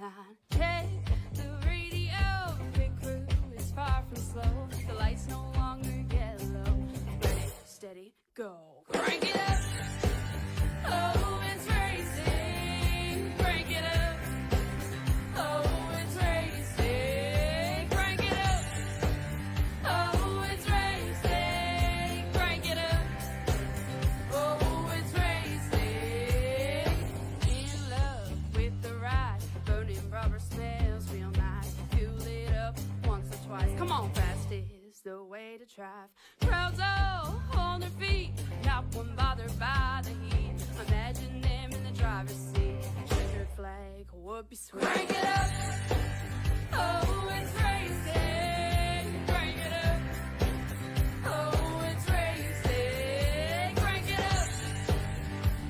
line. Check the radio, pit crew is far from slow. The lights no longer yellow. Ready, steady, go. Crank it up. Oh, it's racing. Crank it up. Oh, it's racing. Crank it up. Oh, it's racing. Crank it up. Oh, it's racing. In love with the ride. Burning rubber smells real nice. Fuel it up once or twice. Come on, fast is the way to drive. Crowds all on their feet. Not one bothered by the heat. Imagine them in the driver's seat. Checkered flag would be sweet. Crank it up. Oh, it's racing. Crank it up. Oh, it's racing. Crank it up.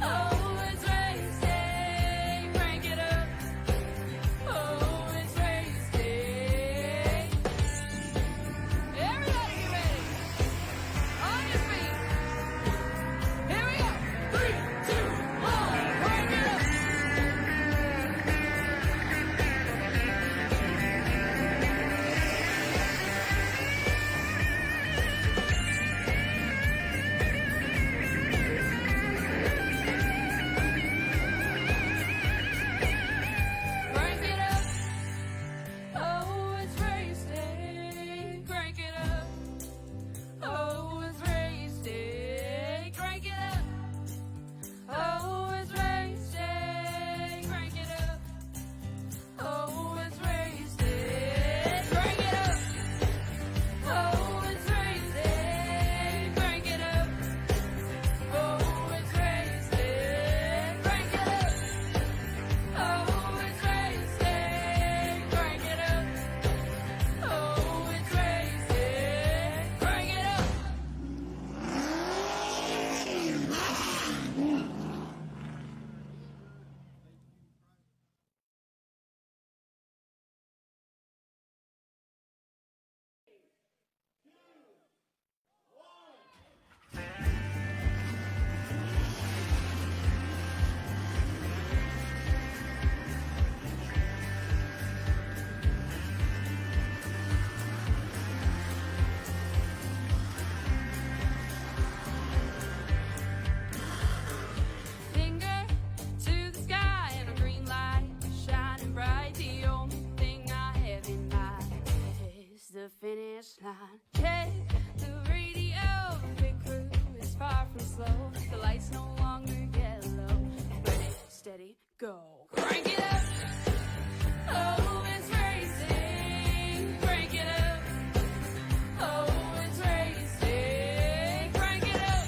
Oh, it's racing. Crank it up. Oh, it's racing. Everybody get ready. On your feet. Here we go. 3, 2, 1. Crank it up. Crank it up. Oh, it's racing. Crank it up. Oh, it's racing. Crank it up. Oh, it's racing. Crank it up. Oh, it's racing. Crank it up. Oh, it's racing. Crank it up. Oh, it's racing. Crank it up. Oh, it's racing. Crank it up. Oh, it's racing. Crank it up. Finger to the sky and a green light shining bright. The only thing I have in mind is the finish line. Check the radio, pit crew is far from slow. The lights no longer yellow. Ready, steady, go. Crank it up. Oh, it's racing. Crank it up. Oh, it's racing. Crank it up.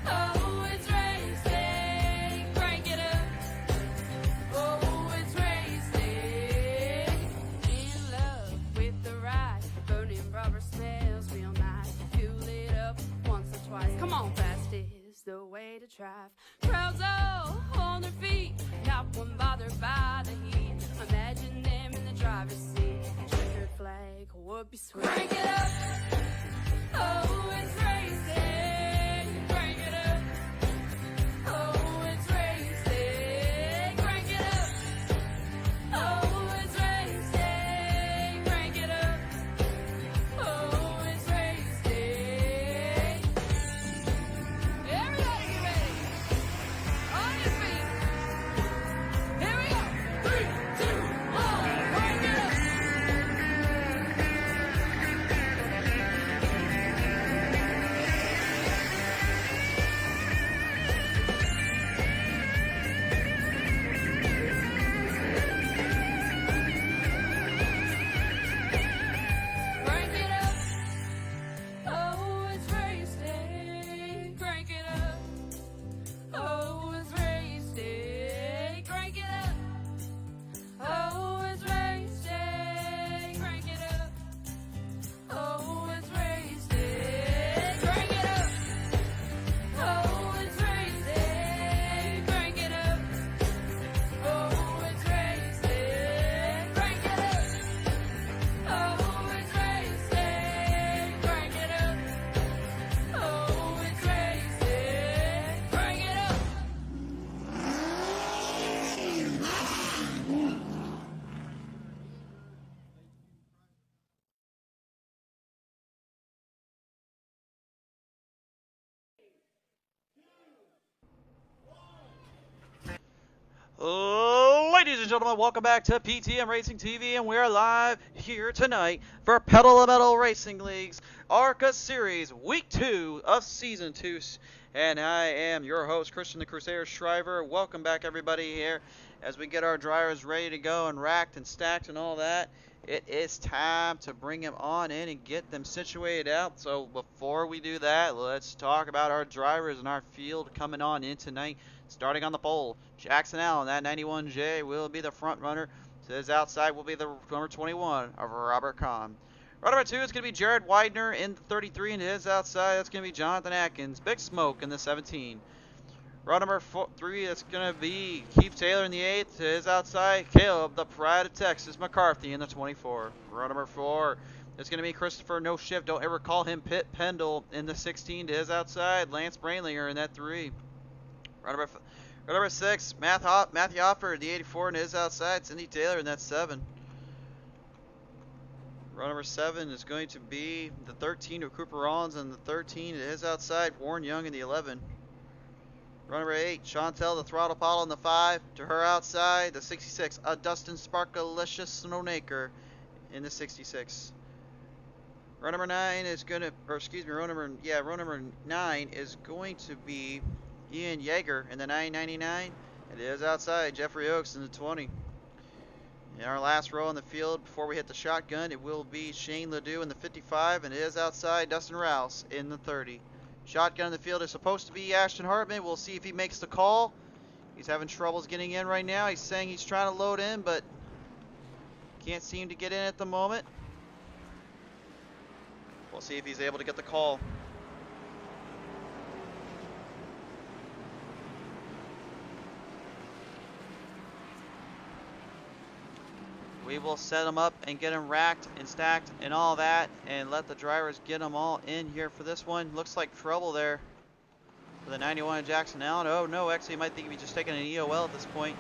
Oh, it's racing. Crank it up. Oh, it's racing. In love with the ride. Burning rubber smells real nice. Fuel it up once or twice. Come on, fast is the way to drive. Crowds all on their feet. Not one bothered by the heat. Imagine them in the driver's seat. Checkered flag would be sweet. Crank it up. Oh, it's racing. Crank it up. Oh, it's racing. Crank it up. Oh, it's racing. Crank it up. Oh, it's racing. Everybody get ready. On your feet. Here we go. 3, 2, 1. Crank it up. Ladies and gentlemen, welcome back to PTM Racing TV, and we're live here tonight for Pedal to Metal Racing League's ARCA Series, Week 2 of Season 2. And I am your host, Christian the Crusader Shriver. Welcome back, everybody, here as we get our drivers ready to go and racked and stacked and all that. It is time to bring them on in and get them situated out. So before we do that, let's talk about our drivers and our field coming on in tonight. Starting on the pole, Jackson Allen, that 91J, will be the front runner. To his outside will be the number 21 of Robert Kahn. Runner number 2 is going to be Jared Widener in the 33, and to his outside, that's going to be Jonathan Atkins. Big Smoke in the 17. Runner number 3 is going to be Keith Taylor in the 8th. To his outside, Caleb, the Pride of Texas, McCarthy in the 24. Runner number 4 is going to be Christopher No Shift. Don't ever call him Pitt Pendle in the 16. To his outside, Lance Brainlinger in that 3. Runner number 6, Matthew Hoffer, the 84, and his outside, Cindy Taylor in that 7. Runner number 7 is going to be the 13 of Cooper Rollins, and the 13 to his outside, Warren Young in the 11. Runner number 8, Chantel, the Throttle Apollo in the 5. To her outside, the 66, Dustin Sparkalicious Snownaker in the 66. Runner number 9 is going to, row number 9 is going to be Ian Yeager in the 999, and it is outside Jeffrey Oakes in the 20. In our last row in the field before we hit the shotgun, it will be Shane Ledoux in the 55, and it is outside Dustin Rouse in the 30. Shotgun in the field is supposed to be Ashton Hartman. We'll see if he makes the call. He's having troubles getting in right now. He's saying he's trying to load in, but can't seem to get in at the moment. We'll see if he's able to get the call. We will set them up and get them racked and stacked and all that, and let the drivers get them all in here for this one. Looks like trouble there for the 91 Jackson Allen. Oh no, actually, you might think he's just taking an EOL at this point.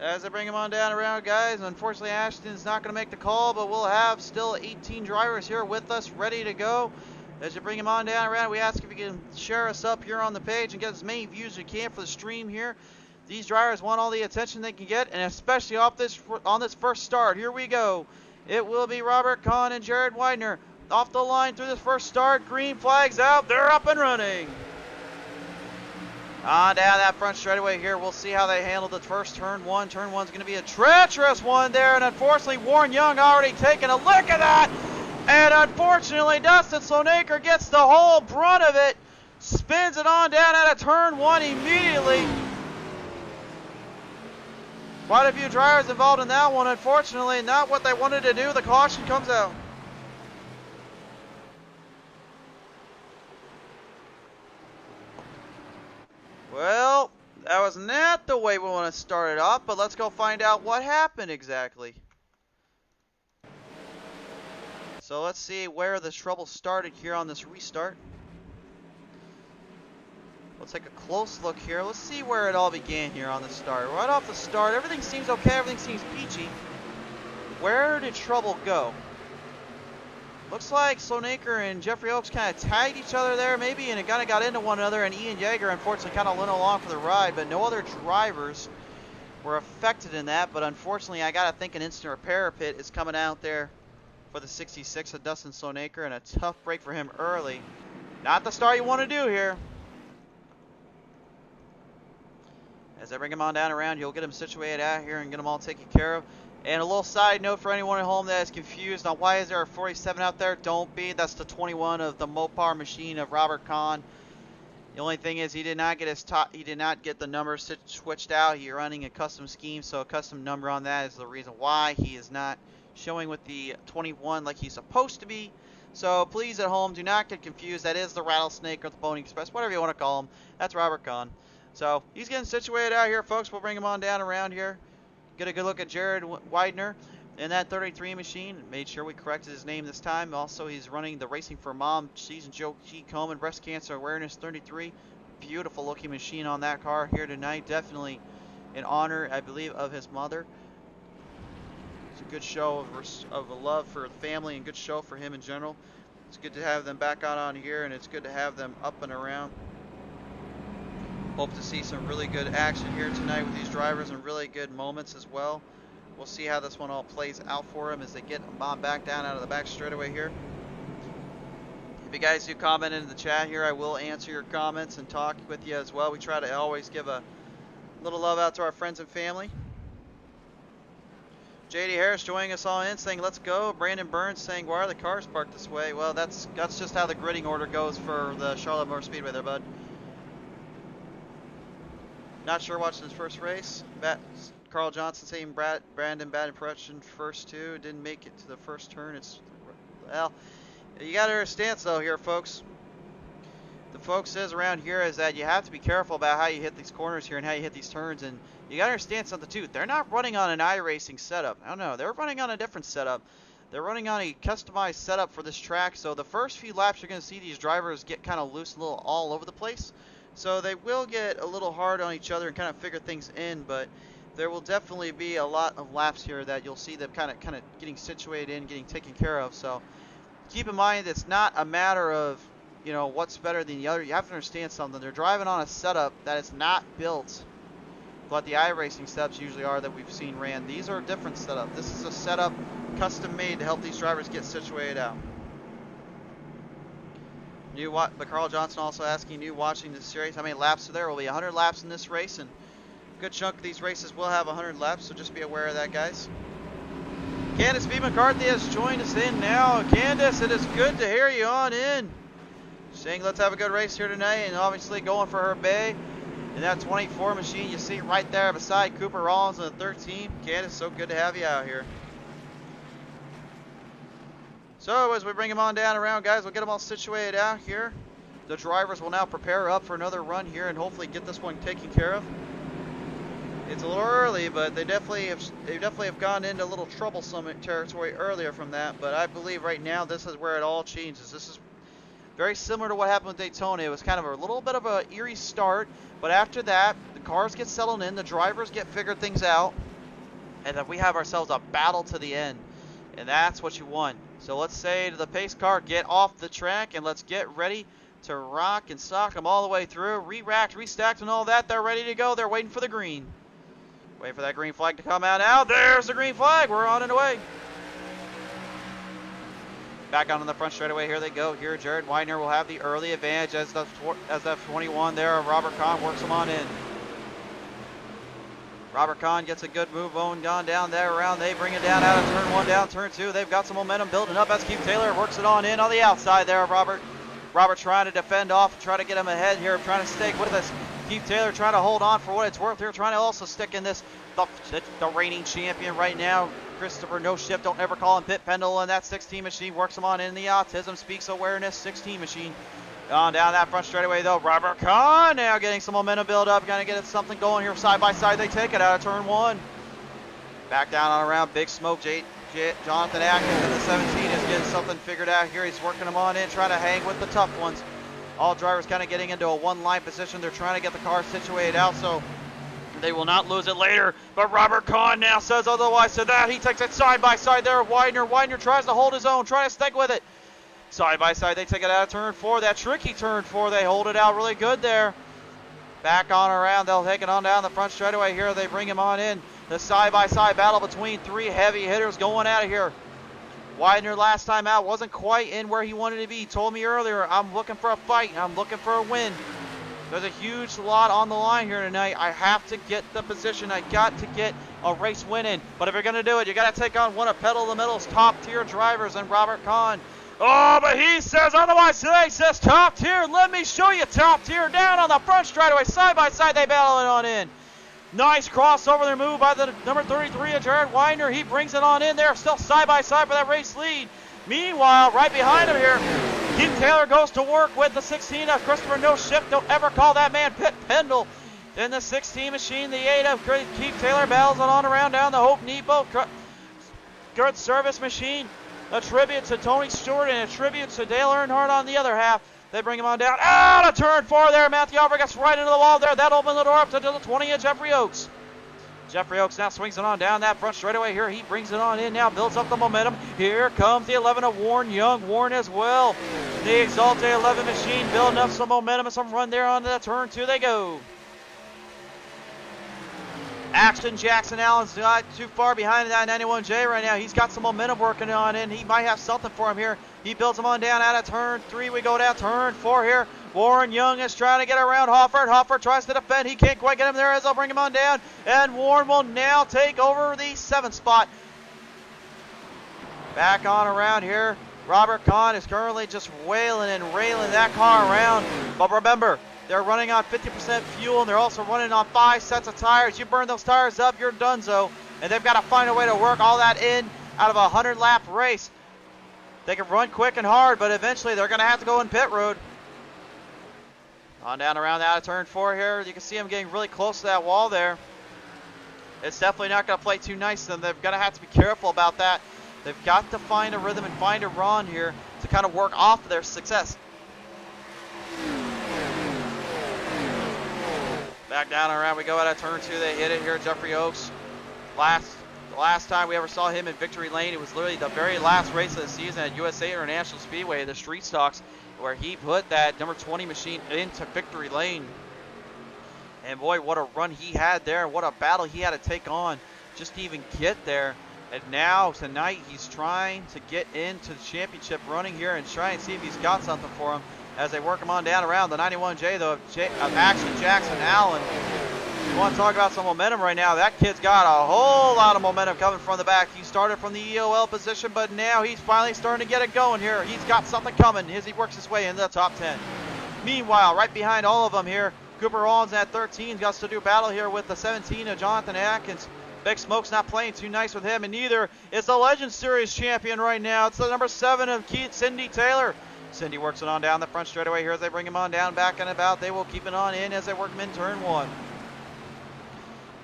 As I bring him on down around, guys, unfortunately Ashton's not going to make the call, but we'll have still 18 drivers here with us ready to go. As you bring him on down around, we ask if you can share us up here on the page and get as many views as you can for the stream here. These drivers want all the attention they can get, and especially on this first start. Here we go. It will be Robert Kahn and Jared Widener off the line through this first start. Green flags out. They're up and running. On down that front straightaway here, we'll see how they handle the first turn one. Turn one's going to be a treacherous one there, and unfortunately Warren Young already taking a look at that. And unfortunately Dustin Slonaker gets the whole brunt of it, spins it on down out of turn one immediately. Quite a few drivers involved in that one. Unfortunately, not what they wanted to do. The caution comes out. Well, that was not the way we want to start it off, but let's go find out what happened exactly. So let's see where the trouble started here on this restart. Let's take a close look here. Let's see where it all began here on the start. Right off the start, everything seems okay, everything seems peachy. Where did trouble go? Looks like Slonaker and Jeffrey Oakes kind of tagged each other there maybe, and it kind of got into one another, and Ian Yeager unfortunately kind of went along for the ride, but no other drivers were affected in that. But unfortunately, I got to think an instant repair pit is coming out there for the 66 of Dustin Slonaker, and a tough break for him early. Not the start you want to do here. As I bring him on down around, you'll get him situated out here and get them all taken care of. And a little side note for anyone at home that is confused on why is there a 47 out there, don't be. That's the 21 of the Mopar machine of Robert Kahn. The only thing is he did not get the numbers switched out. He's running a custom scheme, so a custom number on that is the reason why he is not showing with the 21 like he's supposed to be. So please at home, do not get confused. That is the Rattlesnake or the Pony Express, whatever you want to call him. That's Robert Kahn. So he's getting situated out here, folks. We'll bring him on down around here. Get a good look at Jared Widener in that 33 machine. Made sure we corrected his name this time. Also, he's running the Racing for Mom season Joe G. Coleman Breast Cancer Awareness 33. Beautiful looking machine on that car here tonight. Definitely in honor, I believe, of his mother. It's a good show of a love for the family and good show for him in general. It's good to have them back out on here, and it's good to have them up and around. Hope to see some really good action here tonight with these drivers and really good moments as well. We'll see how this one all plays out for them as they get them back down out of the back straightaway here. If you guys do comment in the chat here, I will answer your comments and talk with you as well. We try to always give a little love out to our friends and family. JD Harris joining us all in saying, let's go. Brandon Burns saying, why are the cars parked this way? Well, that's just how the gridding order goes for the Charlotte Motor Speedway there, bud. Not sure watching his first race. Carl Johnson saying Brandon bad impression first two. Didn't make it to the first turn. Well, you got to understand though here, folks. The folks says around here is that you have to be careful about how you hit these corners here and how you hit these turns, and you got to understand something too. They're not running on an iRacing setup. No, they're running on a different setup. They're running on a customized setup for this track. So the first few laps you're going to see these drivers get kind of loose, a little all over the place. So they will get a little hard on each other and kind of figure things in, but there will definitely be a lot of laps here that you'll see them kind of getting situated in, getting taken care of. So keep in mind it's not a matter of, you know, what's better than the other. You have to understand something. They're driving on a setup that is not built what the iRacing setups usually are that we've seen ran. These are a different setup. This is a setup custom made to help these drivers get situated out. But Carl Johnson also asking you watching this series, how many laps are there? Will be 100 laps in this race, and a good chunk of these races will have 100 laps, so just be aware of that, guys. Candace B. McCarthy has joined us in now. Candace, it is good to hear you on in. Saying let's have a good race here tonight, and obviously going for her bay. And that 24 machine you see right there beside Cooper Rollins in the 13. Candace, so good to have you out here. So as we bring them on down around, guys, we'll get them all situated out here. The drivers will now prepare up for another run here and hopefully get this one taken care of. It's a little early, but they definitely have gone into a little troublesome territory earlier from that. But I believe right now this is where it all changes. This is very similar to what happened with Daytona. It was kind of a little bit of an eerie start, but after that, the cars get settled in, the drivers get figured things out, and then we have ourselves a battle to the end. And that's what you want. So let's say to the pace car, get off the track, and let's get ready to rock and sock them all the way through. Re-racked, restacked, and all that. They're ready to go. They're waiting for the green. Wait for that green flag to come out now. There's the green flag. We're on and away. Back on the front straightaway. Here they go. Here, Jared Widener will have the early advantage as the 21 there. Robert Kahn works them on in. Robert Kahn gets a good move on down there around. They bring it down out of turn one, down turn two. They've got some momentum building up as Keith Taylor works it on in on the outside there. Robert trying to defend off, try to get him ahead here, trying to stay with us. Keith Taylor trying to hold on for what it's worth here, trying to also stick in this. The reigning champion right now, Christopher No Shift, don't ever call him Pit Pendle, and that 16 machine works him on in the Autism Speaks Awareness 16 machine. On down that front straightaway though, Robert Kahn now getting some momentum build up, gonna get something going here side by side. They take it out of turn one. Back down on around, Big Smoke, Jonathan Atkins in the 17 is getting something figured out here. He's working them on in, trying to hang with the tough ones. All drivers kind of getting into a one-line position. They're trying to get the car situated out so they will not lose it later. But Robert Kahn now says otherwise to that. He takes it side by side there. Widener tries to hold his own, trying to stick with it. Side by side, they take it out of turn four. That tricky turn four, they hold it out really good there. Back on around, they'll take it on down the front straightaway here. They bring him on in. The side by side battle between three heavy hitters going out of here. Widener last time out wasn't quite in where he wanted to be. He told me earlier, I'm looking for a fight. I'm looking for a win. There's a huge lot on the line here tonight. I have to get the position. I got to get a race winning. But if you're going to do it, you got to take on one of Pedal the Metal's top tier drivers and Robert Kahn. Oh, but he says otherwise today. He says top tier. Let me show you top tier. Down on the front straightaway. Side by side, they battle it on in. Nice crossover there move by the number 33 of Jared Widener. He brings it on in there. Still side by side for that race lead. Meanwhile, right behind him here, Keith Taylor goes to work with the 16 of Christopher No Shift. Don't ever call that man Pit Pendle. In the 16 machine, the 8 of Keith Taylor battles it on around down the Hope Nepo. Good service machine. A tribute to Tony Stewart and a tribute to Dale Earnhardt on the other half. They bring him on down. Out of turn 4 there. Matthew Albert gets right into the wall there. That opened the door up to the 20 of Jeffrey Oaks. Jeffrey Oaks now swings it on down that front straightaway here. He brings it on in now, builds up the momentum. Here comes the 11 of Warren Young. Warren as well. The Exalted 11 machine building up some momentum and some run there on the turn 2 they go. Axton Jackson Allen's not too far behind that 91J right now. He's got some momentum working on in. He might have something for him here. He builds him on down out of turn 3. We go down turn 4 here. Warren Young is trying to get around Hoffert. Hoffert tries to defend. He can't quite get him there as they'll bring him on down. And Warren will now take over the 7th spot. Back on around here. Robert Kahn is currently just wailing and railing that car around. But remember, they're running on 50% fuel, and they're also running on 5 sets of tires. You burn those tires up, you're donezo. And they've got to find a way to work all that in out of a 100-lap race. They can run quick and hard, but eventually they're going to have to go in pit road. On down around out of turn 4 here. You can see them getting really close to that wall there. It's definitely not going to play too nice, and they're going to have to be careful about that. They've got to find a rhythm and find a run here to kind of work off of their success. Back down and around we go out of turn 2. They hit it here. Jeffrey Oaks. The last time we ever saw him in victory lane, it was literally the very last race of the season at USA International Speedway, the Street Stocks, where he put that number 20 machine into victory lane. And boy, what a run he had there. What a battle he had to take on just to even get there. And now, tonight, he's trying to get into the championship running here and try and see if he's got something for him as they work him on down around the 91J, though, of Axton Jackson Allen. You want to talk about some momentum right now. That kid's got a whole lot of momentum coming from the back. He started from the EOL position, but now he's finally starting to get it going here. He's got something coming as he works his way into the top 10. Meanwhile, right behind all of them here, Cooper Rollins at 13 got to do battle here with the 17 of Jonathan Atkins. Big Smoke's not playing too nice with him, and neither is the Legend Series champion right now. It's the number 7 of Cindy Taylor. Cindy works it on down the front straightaway here as they bring him on down, back and about. They will keep it on in as they work him in turn 1.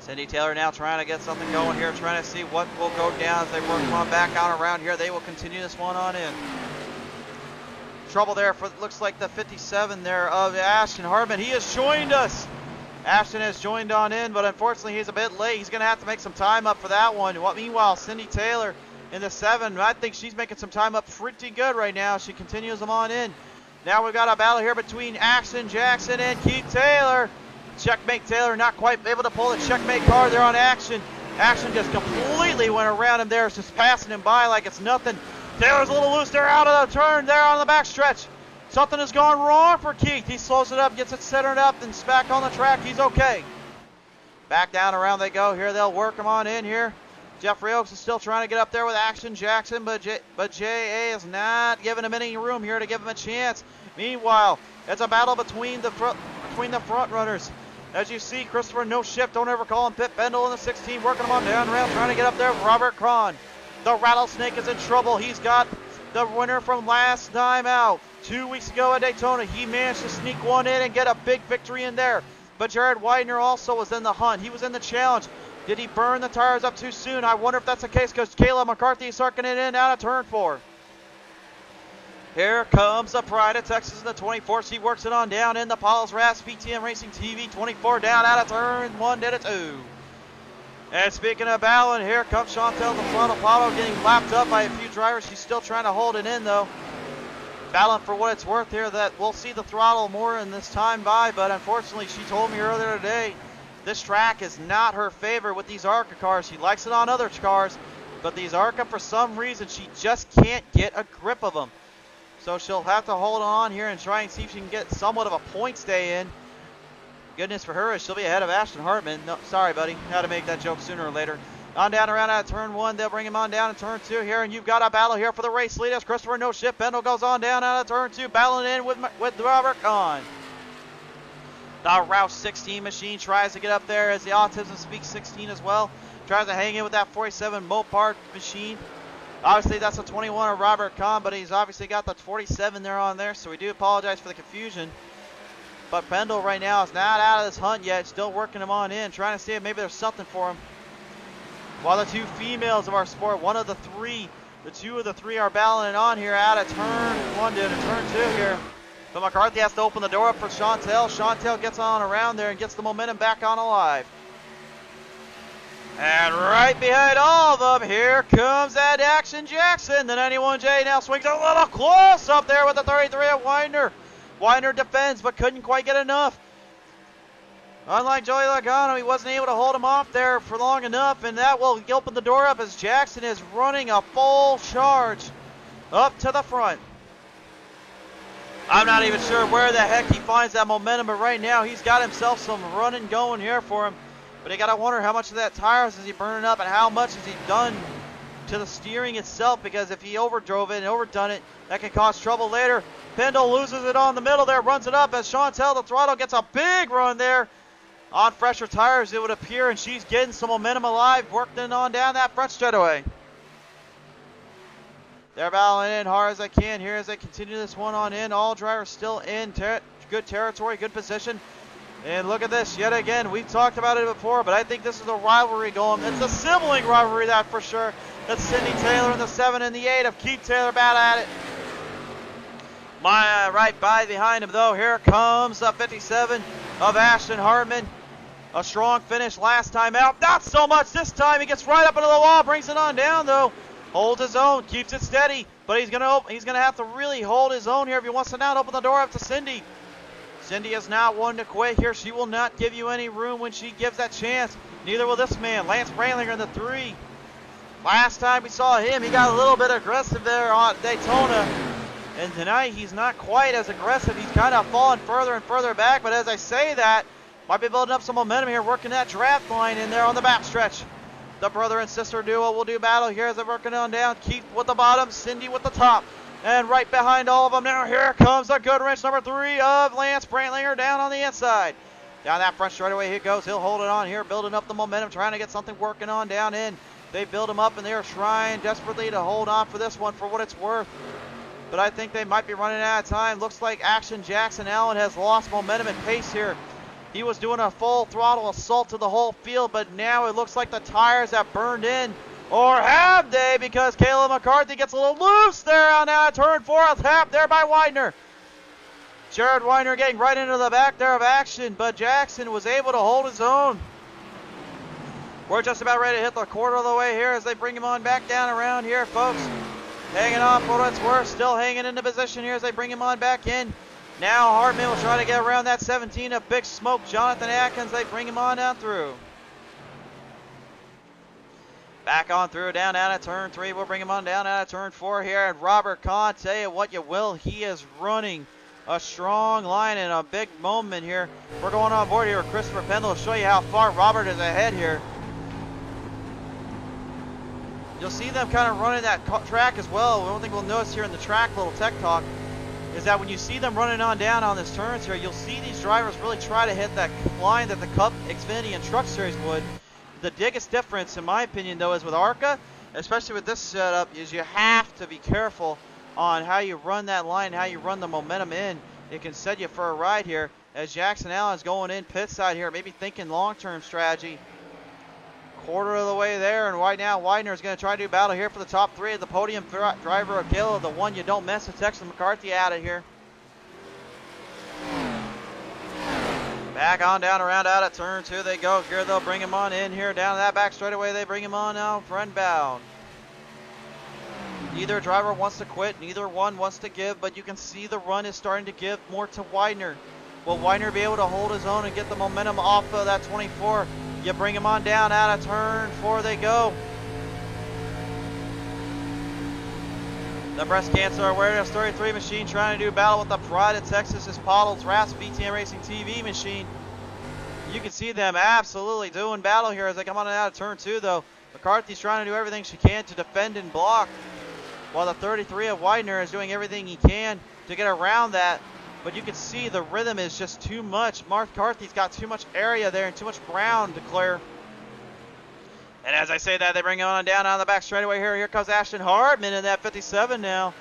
Cindy Taylor now trying to get something going here, trying to see what will go down as they work him on back out around here. They will continue this one on in. Trouble there for, looks like the 57 there of Ashton Hartman. He has joined us. Ashton has joined on in, but unfortunately he's a bit late. He's going to have to make some time up for that one. Meanwhile, Cindy Taylor in the 7, I think she's making some time up pretty good right now. She continues them on in. Now we've got a battle here between Axton Jackson and Keith Taylor. Checkmate Taylor not quite able to pull the checkmate card there on Action. Action just completely went around him there, just passing him by like it's nothing. Taylor's a little loose there out of the turn there on the backstretch. Something has gone wrong for Keith. He slows it up, gets it centered up, and back on the track. He's okay. Back down around they go here. They'll work him on in here. Jeffrey Oaks is still trying to get up there with Action Jackson, but J.A. is not giving him any room here to give him a chance. Meanwhile, it's a battle between the front runners. As you see, Christopher No Shift, don't ever call him Pit Bendel in the 16, working him on down around, trying to get up there with Robert Cron. The Rattlesnake is in trouble. He's got the winner from last time out. 2 weeks ago at Daytona, he managed to sneak one in and get a big victory in there. But Jared Widener also was in the hunt. He was in the challenge. Did he burn the tires up too soon? I wonder if that's the case because Caleb McCarthy is circling it in out of turn 4. Here comes the Pride of Texas in the 24th. He works it on down in the Pottlez Wrapz PTM Racing TV 24 down out of turn 1 to 2. And speaking of battling, here comes Chantel the front Apollo getting lapped up by a few drivers. She's still trying to hold it in though. Battling for what it's worth here, that we'll see the throttle more in this time by, but unfortunately she told me earlier today this track is not her favorite with these ARCA cars. She likes it on other cars, but these ARCA, for some reason, she just can't get a grip of them. So she'll have to hold on here and try and see if she can get somewhat of a point stay in. Goodness for her is she'll be ahead of Ashton Hartman. No, sorry, buddy. Had to make that joke sooner or later. On down around out of turn 1. They'll bring him on down in turn 2 here. And you've got a battle here for the race lead as Christopher No Shift Bendel goes on down out of turn 2. Battling in with Robert Kahn. The Roush 16 machine tries to get up there as the Autism Speaks 16 as well. Tries to hang in with that 47 Mopar machine. Obviously, that's the 21 of Robert Kahn, but he's obviously got the 47 there on there, so we do apologize for the confusion. But Pendle right now is not out of this hunt yet. Still working him on in, trying to see if maybe there's something for him. While the two females of our sport, the two of the three are battling on here out of turn one to turn two here. But McCarthy has to open the door up for Chantel. Chantel gets on around there and gets the momentum back on alive. And right behind all of them, here comes that Action Jackson. The 91J now swings a little close up there with the 33 of Widener. Widener defends, but couldn't quite get enough. Unlike Joey Logano, he wasn't able to hold him off there for long enough, and that will open the door up as Jackson is running a full charge up to the front. I'm not even sure where the heck he finds that momentum, but right now he's got himself some running going here for him. But you gotta wonder how much of that tires is he burning up and how much has he done to the steering itself, because if he overdrove it and overdone it, that can cause trouble later. Pendle loses it on the middle there, runs it up as Chantel the Throttle gets a big run there. On fresher tires, it would appear, and she's getting some momentum alive, working on down that front straightaway. They're battling in hard as they can here as they continue this one on in. All drivers still in good territory, good position. And look at this yet again. We've talked about it before, but I think this is a rivalry going. It's a sibling rivalry, that for sure. That's Cindy Taylor in the 7 and the 8 of Keith Taylor battle at it. Right by behind him, though, here comes the 57 of Ashton Hartman. A strong finish last time out. Not so much this time. He gets right up into the wall, brings it on down, though. Holds his own, keeps it steady, but he's gonna have to really hold his own here if he wants to not open the door up to Cindy. Cindy is not one to quit here. She will not give you any room when she gives that chance. Neither will this man, Lance Brandlinger in the 3. Last time we saw him, he got a little bit aggressive there on Daytona. And tonight, he's not quite as aggressive. He's kind of falling further and further back. But as I say that, might be building up some momentum here, working that draft line in there on the backstretch. The brother and sister duo will do battle here as they're working on down. Keith with the bottom, Cindy with the top. And right behind all of them now, here comes a good wrench number 3 of Lance Brandlinger down on the inside. Down that front straightaway he goes. He'll hold it on here, building up the momentum, trying to get something working on down in. They build him up, and they are trying desperately to hold on for this one for what it's worth. But I think they might be running out of time. Looks like Action Jackson Allen has lost momentum and pace here. He was doing a full throttle assault to the whole field, but now it looks like the tires have burned in. Or have they? Because Caleb McCarthy gets a little loose there on that turn 4. A tap there by Widener. Jared Widener getting right into the back there of Action, but Jackson was able to hold his own. We're just about ready to hit the quarter of the way here as they bring him on back down around here, folks. Hanging on for what it's worth, still hanging into position here as they bring him on back in. Now Hartman will try to get around that 17 of Big Smoke, Jonathan Atkins. They bring him on down through. Back on through, down out of turn 3. We'll bring him on down out of turn 4 here. And Robert Kahn, tell you what you will, he is running a strong line and a big moment here. We're going on board here with Christopher Pendle to show you how far Robert is ahead here. You'll see them kind of running that track as well. One thing we'll notice here in the track, little tech talk, is that when you see them running on down on this turns here, you'll see these drivers really try to hit that line that the Cup, Xfinity, and Truck Series would. The biggest difference, in my opinion, though, is with ARCA, especially with this setup, is you have to be careful on how you run that line, how you run the momentum in. It can set you for a ride here as Jackson Allen's going in pit side here, maybe thinking long-term strategy. Quarter of the way there, and right now Widener is going to try to do battle here for the top 3 of the podium driver of Caleb, the one you don't mess with, Texas McCarthy out of here. Back on down around out of turn 2 they go. Here they'll bring him on in here down that back straightaway. They bring him on now, front bound. Neither driver wants to quit, neither one wants to give, but you can see the run is starting to give more to Widener. Will Widener be able to hold his own and get the momentum off of that 24? You bring him on down out of turn 4 they go. The breast cancer awareness 33 machine trying to do battle with the pride of Texas is Pottlez Wrapz PTM Racing TV machine. You can see them absolutely doing battle here as they come on out of turn 2 though. McCarthy's trying to do everything she can to defend and block, while the 33 of Widener is doing everything he can to get around that. But you can see the rhythm is just too much. McCarthy's got too much area there and too much ground to clear. And as I say that, they bring him on down the back straightaway here. Here comes Ashton Hartman in that 57 now.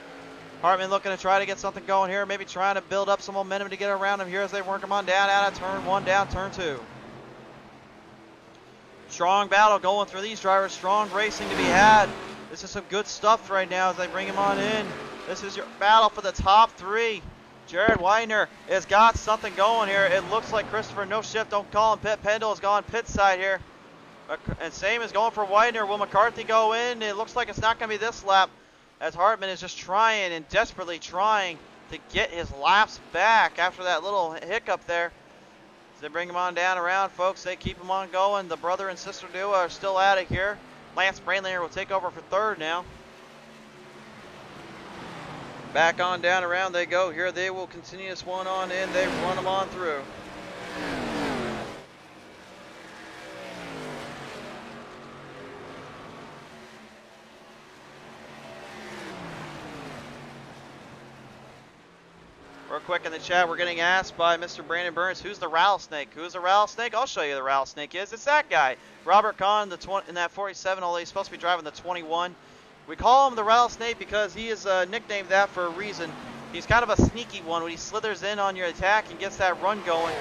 Hartman looking to try to get something going here, maybe trying to build up some momentum to get around him here as they work him on down out of turn 1, down turn 2. Strong battle going through these drivers, strong racing to be had. This is some good stuff right now as they bring him on in. This is your battle for the top 3. Jared Widener has got something going here. It looks like Christopher No Shift, don't call him Pit Pendle, has gone pit side here. And same is going for Widener. Will McCarthy go in? It looks like it's not going to be this lap, as Hartman is just trying and desperately trying to get his laps back after that little hiccup there. As they bring him on down around, folks, they keep him on going. The brother and sister duo are still at it here. Lance Brandlinger will take over for third now. Back on down around they go here. They will continue this one on in. They run them on through. Real quick in the chat, we're getting asked by Mr. Brandon Burns, who's the rattlesnake? Who's the rattlesnake? I'll show you who the rattlesnake is. It's that guy, Robert Kahn, in that 47, although he's supposed to be driving the 21. We call him the rattlesnake because he is nicknamed that for a reason. He's kind of a sneaky one. When he slithers in on your attack and gets that run going,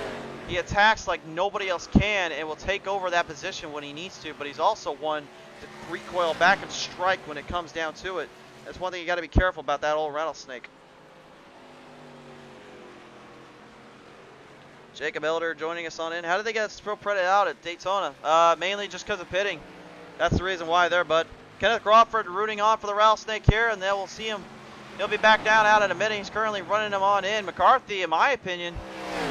he attacks like nobody else can and will take over that position when he needs to, but he's also one to recoil back and strike when it comes down to it. That's one thing you got to be careful about, that old rattlesnake. Jacob Elder joining us on in. How did they get Pro Credit out at Daytona? Mainly just because of pitting. That's the reason why there, bud. Kenneth Crawford rooting on for the rattlesnake here, and then we'll see him. He'll be back down out in a minute. He's currently running them on in. McCarthy, in my opinion,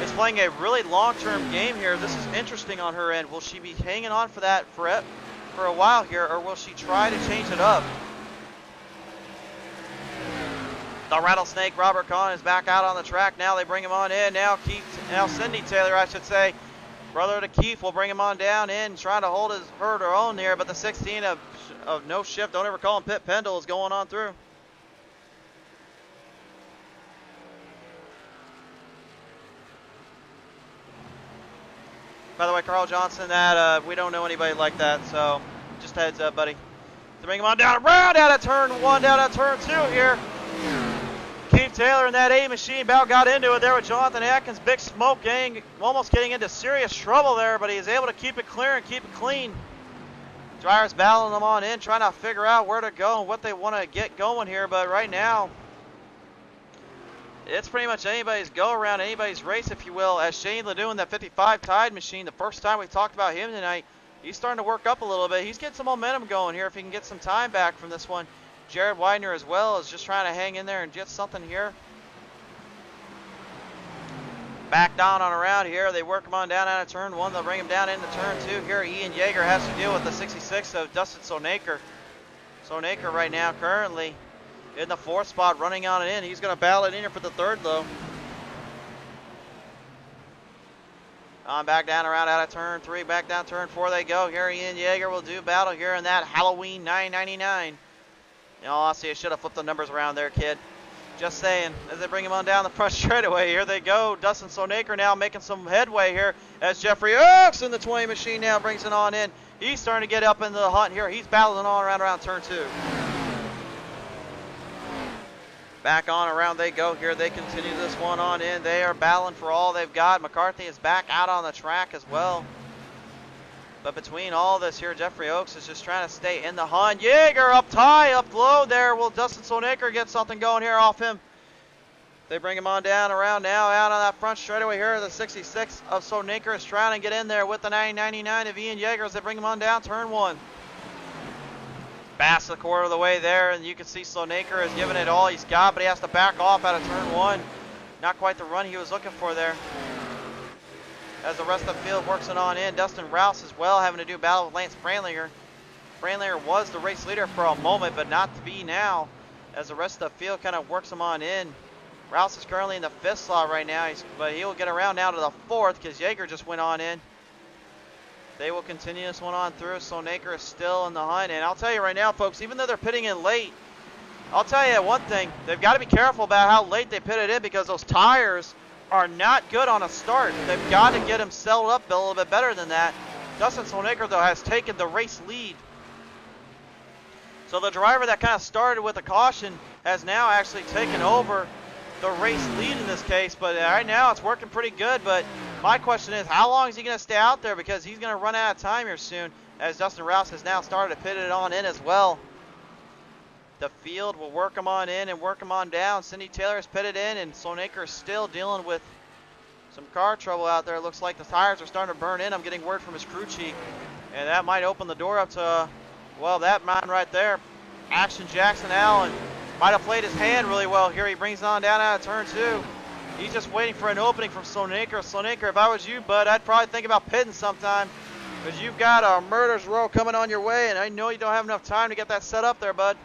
is playing a really long-term game here. This is interesting on her end. Will she be hanging on for that for a while here, or will she try to change it up? The rattlesnake, Robert Kahn, is back out on the track now. They bring him on in. Now Cindy Taylor, I should say, brother to Keith, will bring him on down in, trying to hold her own here. But the 16 of No Shift, don't ever call him Pit Pendle, is going on through. By the way, Carl Johnson, that we don't know anybody like that, so just heads up, buddy. To bring him on down around out of turn 1, down out of turn 2 here. Keith Taylor and that A machine about got into it there with Jonathan Atkins. Big smoke, almost getting into serious trouble there, but he is able to keep it clear and keep it clean. Drivers battling them on in, trying to figure out where to go and what they want to get going here, but right now, it's pretty much anybody's go-around, anybody's race, if you will, as Shane Ledoux in that 55 Tide machine, the first time we talked about him tonight, he's starting to work up a little bit. He's getting some momentum going here if he can get some time back from this one. Jared Widener as well is just trying to hang in there and get something here. Back down on around here. They work him on down out of turn 1. They'll bring him down into turn 2. Here Ian Yeager has to deal with the 66 of Dustin Sonaker. Sonaker right now currently in the 4th spot, running on it in. He's going to battle it in here for the 3rd though. On back down around out of turn 3. Back down turn 4 they go. Here Ian Yeager will do battle here in that Halloween 999. In all honesty, I should have flipped the numbers around there, kid. Just saying. As they bring him on down the front straightaway, here they go. Dustin Sonaker now making some headway here as Jeffrey Oaks in the 20 machine now brings it on in. He's starting to get up into the hunt here. He's battling on around turn 2. Back on around they go here. They continue this one on in. They are battling for all they've got. McCarthy is back out on the track as well. But between all this here, Jeffrey Oaks is just trying to stay in the hunt. Yeager up high, up low there. Will Dustin Sonaker get something going here off him? They bring him on down around now, out on that front straightaway here. The 66 of Sonaker is trying to get in there with the 999 of Ian Yeager as they bring him on down turn 1. Bass a quarter of the way there, and you can see Sonaker is giving it all he's got, but he has to back off out of turn 1. Not quite the run he was looking for there. As the rest of the field works it on in. Dustin Rouse as well having to do battle with Lance Brandlinger. Brandlinger was the race leader for a moment, but not to be now, as the rest of the field kind of works him on in. Rouse is currently in the 5th slot right now, but he will get around now to the 4th because Yeager just went on in. They will continue this one on through. Sonaker is still in the hunt, and I'll tell you right now, folks, even though they're pitting in late, I'll tell you one thing, they've got to be careful about how late they pitted in because those tires are not good on a start. They've got to get him settled up a little bit better than that. Dustin Sonaker, though, has taken the race lead. So the driver that kind of started with a caution has now actually taken over the race lead in this case, but right now it's working pretty good. But my question is, how long is he going to stay out there, because he's going to run out of time here soon, as Dustin Rouse has now started to pit it on in as well. The field will work him on in and work him on down. Cindy Taylor is pitted in, and Sloanaker is still dealing with some car trouble out there. Looks like the tires are starting to burn in. I'm getting word from his crew chief, and that might open the door up to, well, that man right there, Action Jackson Allen, might have played his hand really well here. He brings on down out of turn 2. He's just waiting for an opening from Sloanaker. Sloanaker, if I was you, bud, I'd probably think about pitting sometime, because you've got a murder's row coming on your way, and I know you don't have enough time to get that set up there, bud.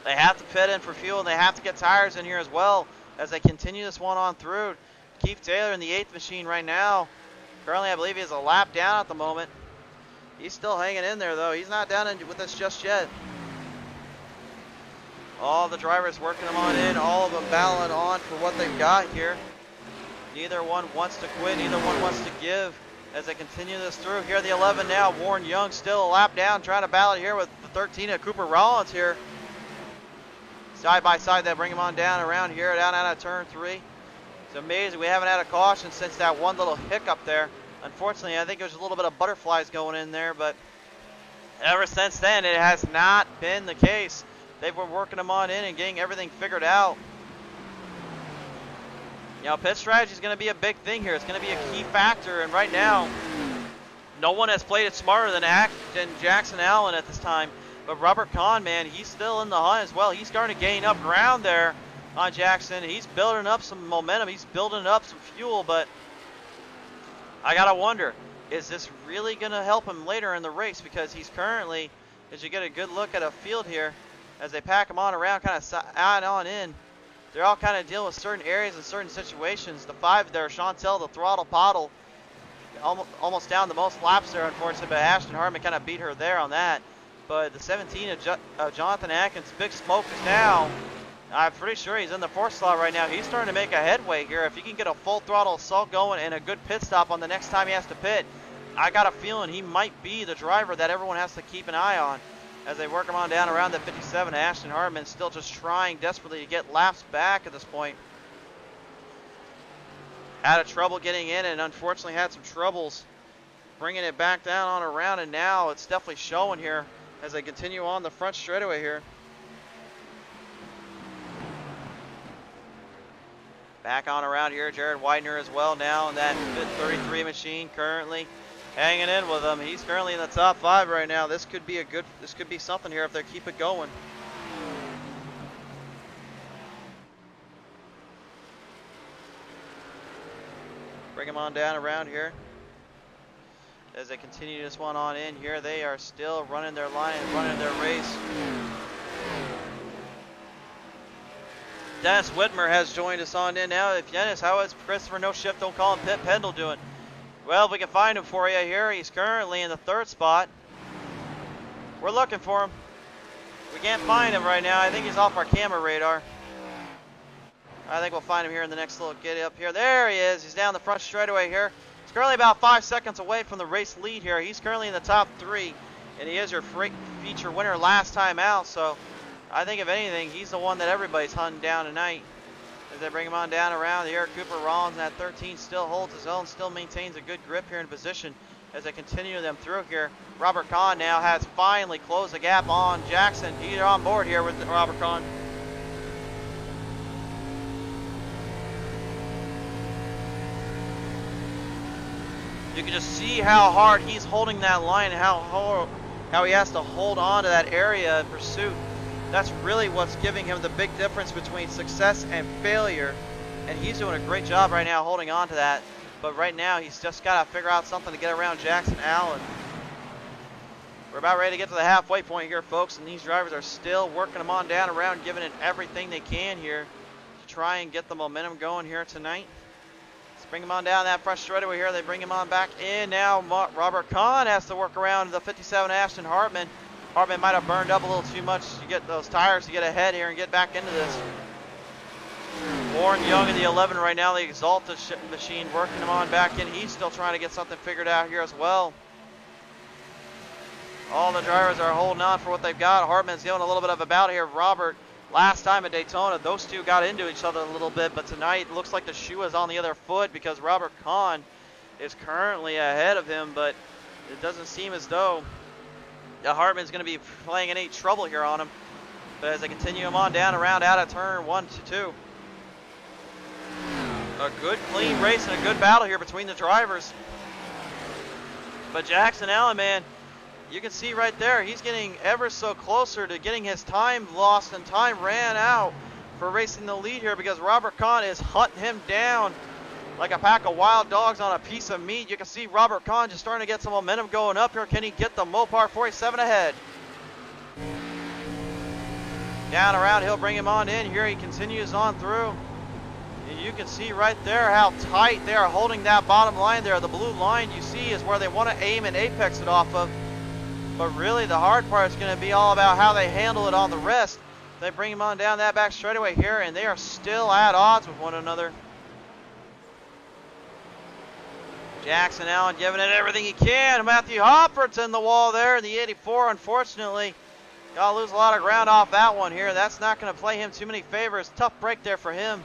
They have to pit in for fuel, and they have to get tires in here as well as they continue this one on through. Keith Taylor in the 8th machine right now. Currently, I believe he has a lap down at the moment. He's still hanging in there, though. He's not down with us just yet. All the drivers working them on in, all of them battling on for what they've got here. Neither one wants to quit, neither one wants to give as they continue this through. Here the 11 now, Warren Young still a lap down, trying to battle here with the 13 of Cooper Rollins here. Side by side, they bring him on down around here, down out of turn 3. It's amazing, we haven't had a caution since that one little hiccup there. Unfortunately, I think there's a little bit of butterflies going in there, but ever since then, it has not been the case. They've been working them on in and getting everything figured out. You know, pit strategy is going to be a big thing here. It's going to be a key factor, and right now, no one has played it smarter than Jackson Allen at this time. But Robert Kahn, man, he's still in the hunt as well. He's starting to gain up ground there on Jackson. He's building up some momentum. He's building up some fuel, but I got to wonder, is this really going to help him later in the race? Because he's currently, as you get a good look at a field here, as they pack him on around, kind of add on in, they're all kind of dealing with certain areas and certain situations. The 5 there, Chantel, the throttle Pottle, almost down the most laps there, unfortunately, but Ashton Hartman kind of beat her there on that. But the 17 of Jonathan Atkins, Big Smoke is now, I'm pretty sure he's in the 4th slot right now. He's starting to make a headway here. If he can get a full throttle assault going and a good pit stop on the next time he has to pit, I got a feeling he might be the driver that everyone has to keep an eye on as they work him on down around the 57. Ashton Hartman still just trying desperately to get laps back at this point. Had a trouble getting in and unfortunately had some troubles bringing it back down on around, and now it's definitely showing here as they continue on the front straightaway here. Back on around here, Jared Widener as well now in that 33 machine, currently hanging in with them. He's currently in the top 5 right now. This could be something here if they keep it going. Bring him on down around here. As they continue this one on in here, they are still running their line and running their race. Dennis Whitmer has joined us on in now. If Dennis, how is Christopher No Shift, Don't Call Him Pit Pendle doing? Well, if we can find him for you here, he's currently in the 3rd spot. We're looking for him. We can't find him right now. I think he's off our camera radar. I think we'll find him here in the next little get up here. There he is. He's down the front straightaway here. He's currently about 5 seconds away from the race lead here. He's currently in the top 3, and he is your feature winner last time out. So I think if anything, he's the one that everybody's hunting down tonight. As they bring him on down around the air, Cooper Rollins in that 13 still holds his own, still maintains a good grip here in position as they continue them through here. Robert Kahn now has finally closed the gap on Jackson. He's on board here with Robert Kahn. You can just see how hard he's holding that line and how he has to hold on to that area in pursuit. That's really what's giving him the big difference between success and failure. And he's doing a great job right now holding on to that. But right now, he's just got to figure out something to get around Jackson Allen. We're about ready to get to the halfway point here, folks. And these drivers are still working them on down around, giving it everything they can here to try and get the momentum going here tonight. Let's bring him on down that front straightaway here. They bring him on back in now. Robert Kahn has to work around the 57 Ashton Hartman. Hartman might have burned up a little too much to get those tires to get ahead here and get back into this. Warren Young in the 11 right now, the Exalta machine, working him on back in. He's still trying to get something figured out here as well. All the drivers are holding on for what they've got. Hartman's going a little bit of a bout here. Robert, last time at Daytona, those two got into each other a little bit, but tonight it looks like the shoe is on the other foot because Robert Kahn is currently ahead of him, but it doesn't seem as though Hartman's going to be playing any trouble here on him. But as they continue him on down around out of turn 1 to 2. A good clean race and a good battle here between the drivers. But Jackson Allen, man, you can see right there, he's getting ever so closer to getting his time lost and time ran out for racing the lead here because Robert Kahn is hunting him down like a pack of wild dogs on a piece of meat. You can see Robert Kahn just starting to get some momentum going up here. Can he get the Mopar 47 ahead? Down around, he'll bring him on in here. He continues on through. And you can see right there how tight they are holding that bottom line there. The blue line you see is where they want to aim and apex it off of. But really the hard part is going to be all about how they handle it on the rest. They bring him on down that back straightaway here, and they are still at odds with one another. Jackson Allen giving it everything he can. Matthew Hoppert's in the wall there in the 84, unfortunately. Got to lose a lot of ground off that one here. That's not going to play him too many favors. Tough break there for him.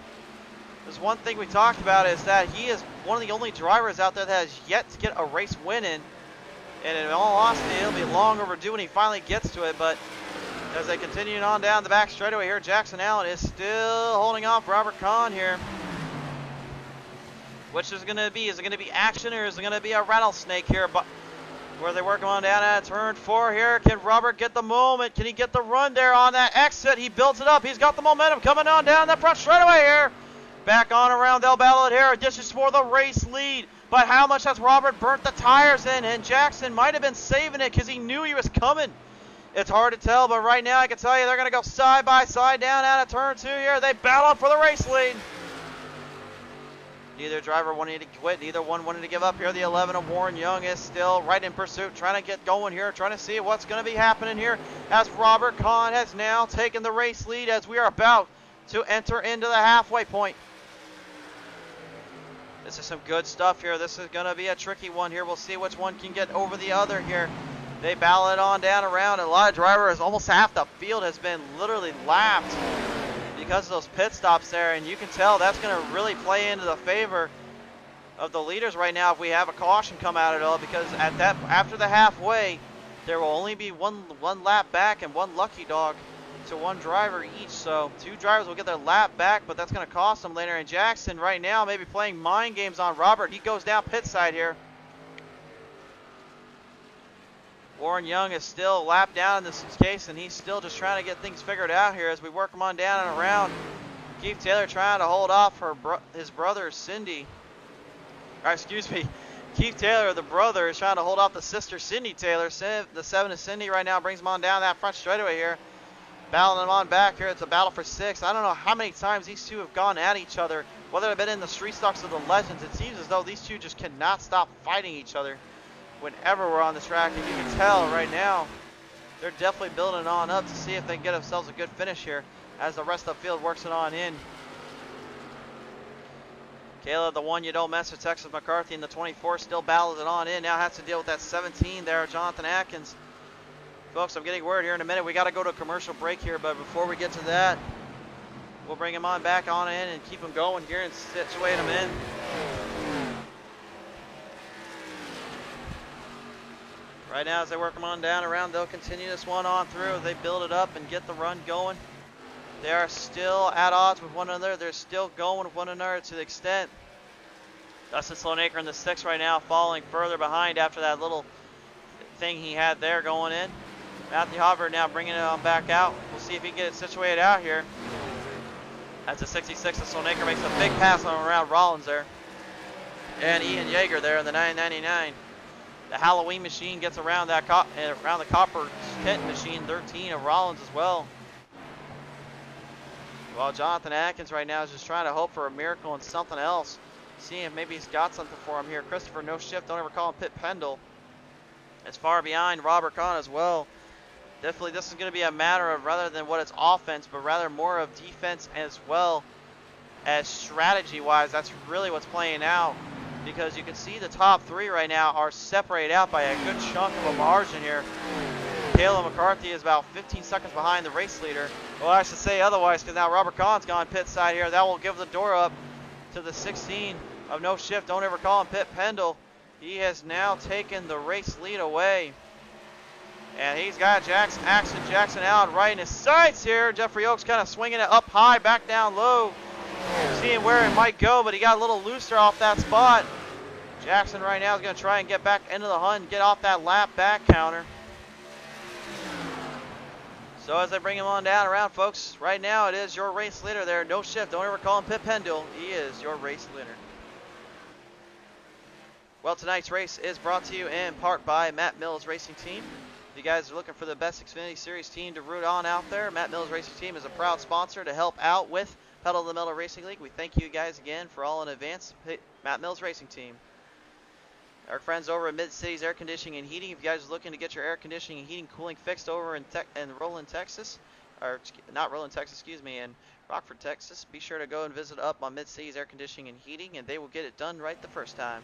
There's one thing we talked about is that he is one of the only drivers out there that has yet to get a race win in. And in all honesty, it'll be long overdue when he finally gets to it. But as they continue on down the back straightaway here, Jackson Allen is still holding off Robert Kahn here. Which is going to be? Is it going to be action or is it going to be a rattlesnake here? But where they work him on down at turn 4 here. Can Robert get the moment? Can he get the run there on that exit? He builds it up. He's got the momentum coming on down the front straightaway here. Back on around, they'll battle it here. This is for the race lead. But how much has Robert burnt the tires in? And Jackson might have been saving it because he knew he was coming. It's hard to tell, but right now I can tell you they're going to go side by side down out of turn 2 here. They battle for the race lead. Neither driver wanted to quit. Neither one wanted to give up here. The 11 of Warren Young is still right in pursuit, trying to get going here, trying to see what's going to be happening here as Robert Kahn has now taken the race lead as we are about to enter into the halfway point. This is some good stuff here. This is going to be a tricky one here. We'll see which one can get over the other here. They battle it on down around. A lot of drivers, almost half the field has been literally lapped because of those pit stops there. And you can tell that's going to really play into the favor of the leaders right now if we have a caution come out at all. Because at that, after the halfway, there will only be one lap back and one lucky dog to one driver each. So 2 drivers will get their lap back, but that's going to cost them later. And Jackson right now maybe playing mind games on Robert. He goes down pit side here. Warren Young is still lapped down in this case, and he's still just trying to get things figured out here as we work him on down and around. Keith Taylor trying to hold off his brother Cindy. Or excuse me, Keith Taylor, the brother, is trying to hold off the sister Cindy Taylor. The 7 of Cindy right now brings him on down that front straightaway here. Battling them on back here. It's a battle for 6. I don't know how many times these two have gone at each other, whether they've been in the street stocks or the legends. It seems as though these two just cannot stop fighting each other whenever we're on the track. And you can tell right now they're definitely building on up to see if they can get themselves a good finish here as the rest of the field works it on in. Kayla, the 1 you don't mess with, Texas McCarthy in the 24, still battles it on in. Now has to deal with that 17 there, Jonathan Atkins. Folks, I'm getting word here in a minute. We got to go to a commercial break here, but before we get to that, we'll bring him on back on in and keep him going here and situate him in. Right now, as they work them on down around, they'll continue this one on through. They build it up and get the run going. They are still at odds with one another. They're still going with one another to the extent. Dustin Sloanaker in the 6 right now, falling further behind after that little thing he had there going in. Matthew Hopper now bringing it on back out. We'll see if he can get it situated out here. That's a 66, and Sloanaker makes a big pass on around Rollins there. And Ian Yeager there in the 999. The Halloween machine gets around that around the copper pit machine 13 of Rollins as well. Well, Jonathan Atkins right now is just trying to hope for a miracle and something else. Seeing if maybe he's got something for him here. Christopher No Shift, don't ever call him Pit Pendle. It's far behind Robert Kahn as well. Definitely this is going to be a matter of rather than what it's offense, but rather more of defense as well as strategy-wise. That's really what's playing out. Because you can see the top 3 right now are separated out by a good chunk of a margin here. Caleb McCarthy is about 15 seconds behind the race leader. Well, I should say otherwise, because now Robert Kahn's gone pit side here. That will give the door up to the 16 of No Shift. Don't ever call him Pit Pendle. He has now taken the race lead away. And he's got Jackson out right in his sights here. Jeffrey Oaks kind of swinging it up high, back down low. Seeing where it might go, but he got a little looser off that spot. Jackson right now is going to try and get back into the hunt and get off that lap back counter. So as I bring him on down around, folks, right now it is your race leader there. No Shift. Don't ever call him Pit Pendle. He is your race leader. Well, tonight's race is brought to you in part by Matt Mills Racing Team. If you guys are looking for the best Xfinity Series team to root on out there, Matt Mills Racing Team is a proud sponsor to help out with Pedal to the Metal Racing League. We thank you guys again for all in advance. Matt Mills Racing Team. Our friends over at Mid-Cities Air Conditioning and Heating. If you guys are looking to get your air conditioning and heating cooling fixed over in Roland, Texas, or not Roland, Texas, excuse me, in Rockford, Texas, be sure to go and visit up on Mid-Cities Air Conditioning and Heating, and they will get it done right the first time.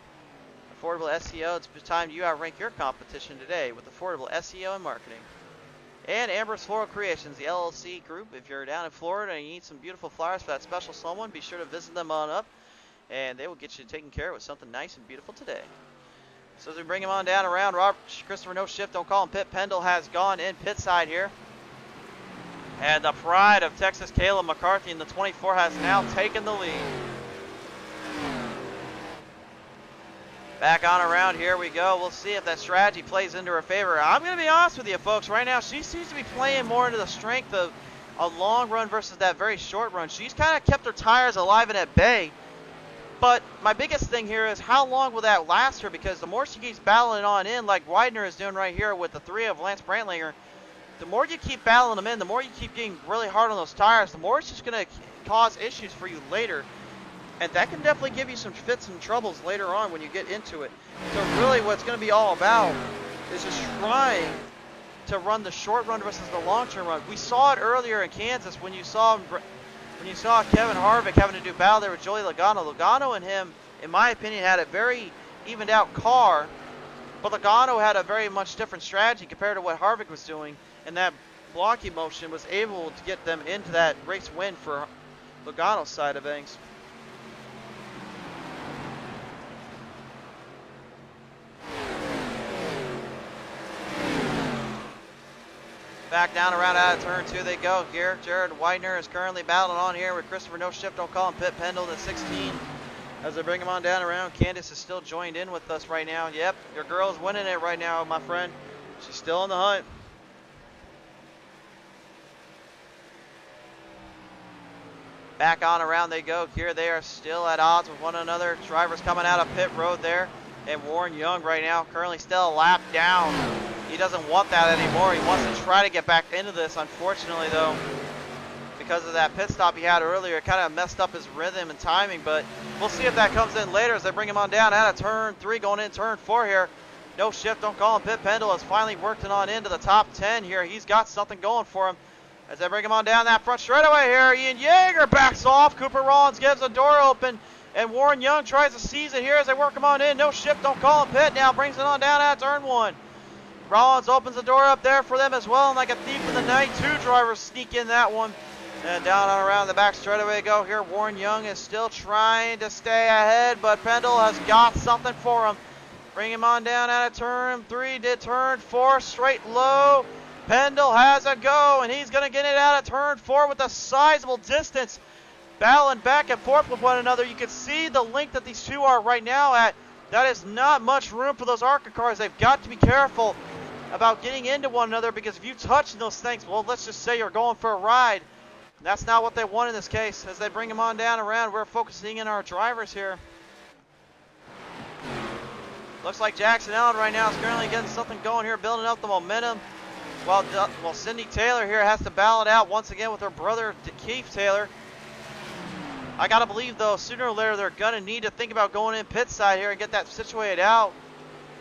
Affordable SEO, it's time you outrank your competition today with affordable SEO and marketing. And Amber's Floral Creations, the LLC group. If you're down in Florida and you need some beautiful flowers for that special someone, be sure to visit them on up, and they will get you taken care of with something nice and beautiful today. So as we bring him on down around, Christopher No Shift, don't call him Pit Pendle, has gone in pit side here. And the pride of Texas, Caleb McCarthy in the 24 has now taken the lead. Back on around, here we go. We'll see if that strategy plays into her favor. I'm going to be honest with you, folks. Right now, she seems to be playing more into the strength of a long run versus that very short run. She's kind of kept her tires alive and at bay. But my biggest thing here is how long will that last her? Because the more she keeps battling on in, like Widener is doing right here with the 3 of Lance Brantlinger, the more you keep battling them in, the more you keep getting really hard on those tires, the more it's just going to cause issues for you later. And that can definitely give you some fits and troubles later on when you get into it. So really what it's going to be all about is just trying to run the short run versus the long-term run. We saw it earlier in Kansas when you saw Kevin Harvick having to do battle there with Joey Logano. Logano and him, in my opinion, had a very evened out car, but Logano had a very much different strategy compared to what Harvick was doing, and that blocking motion was able to get them into that race win for Logano's side of things. Back down around out of turn 2 they go here. Jared Widener is currently battling on here with Christopher No Shift. Don't call him Pit Pendle, the 16. As they bring him on down around, Candace is still joined in with us right now. Yep, your girl's winning it right now, my friend. She's still in the hunt. Back on around they go here. They are still at odds with one another. Drivers coming out of pit road there. And Warren Young right now currently still a lap down. He doesn't want that anymore. He wants to try to get back into this. Unfortunately, though, because of that pit stop he had earlier, it kind of messed up his rhythm and timing. But we'll see if that comes in later as they bring him on down out of turn 3, going in turn 4 here. No Shift, don't call him Pit Pendle, has finally worked it on into the top 10 here. He's got something going for him. As they bring him on down that front straightaway here, Ian Yeager backs off. Cooper Rollins gives the door open. And Warren Young tries to seize it here as they work him on in. No Shift, don't call him Pit now. Brings it on down out of turn 1. Rollins opens the door up there for them as well. And like a thief in the night, 2 drivers sneak in that one. And down and around the back straightaway go here. Warren Young is still trying to stay ahead, but Pendle has got something for him. Bring him on down out of turn 3 to turn 4, straight low. Pendle has a go, and he's going to get it out of turn 4 with a sizable distance. Battling back and forth with one another. You can see the length that these two are right now at. That is not much room for those ARCA cars. They've got to be careful about getting into one another, because if you touch those things, well, let's just say you're going for a ride. That's not what they want in this case. As they bring him on down around, we're focusing in our drivers here. Looks like Jackson Allen right now is currently getting something going here, building up the momentum. While Cindy Taylor here has to battle it out once again with her brother, Keith Taylor. I got to believe, though, sooner or later they're going to need to think about going in pit side here and get that situated out.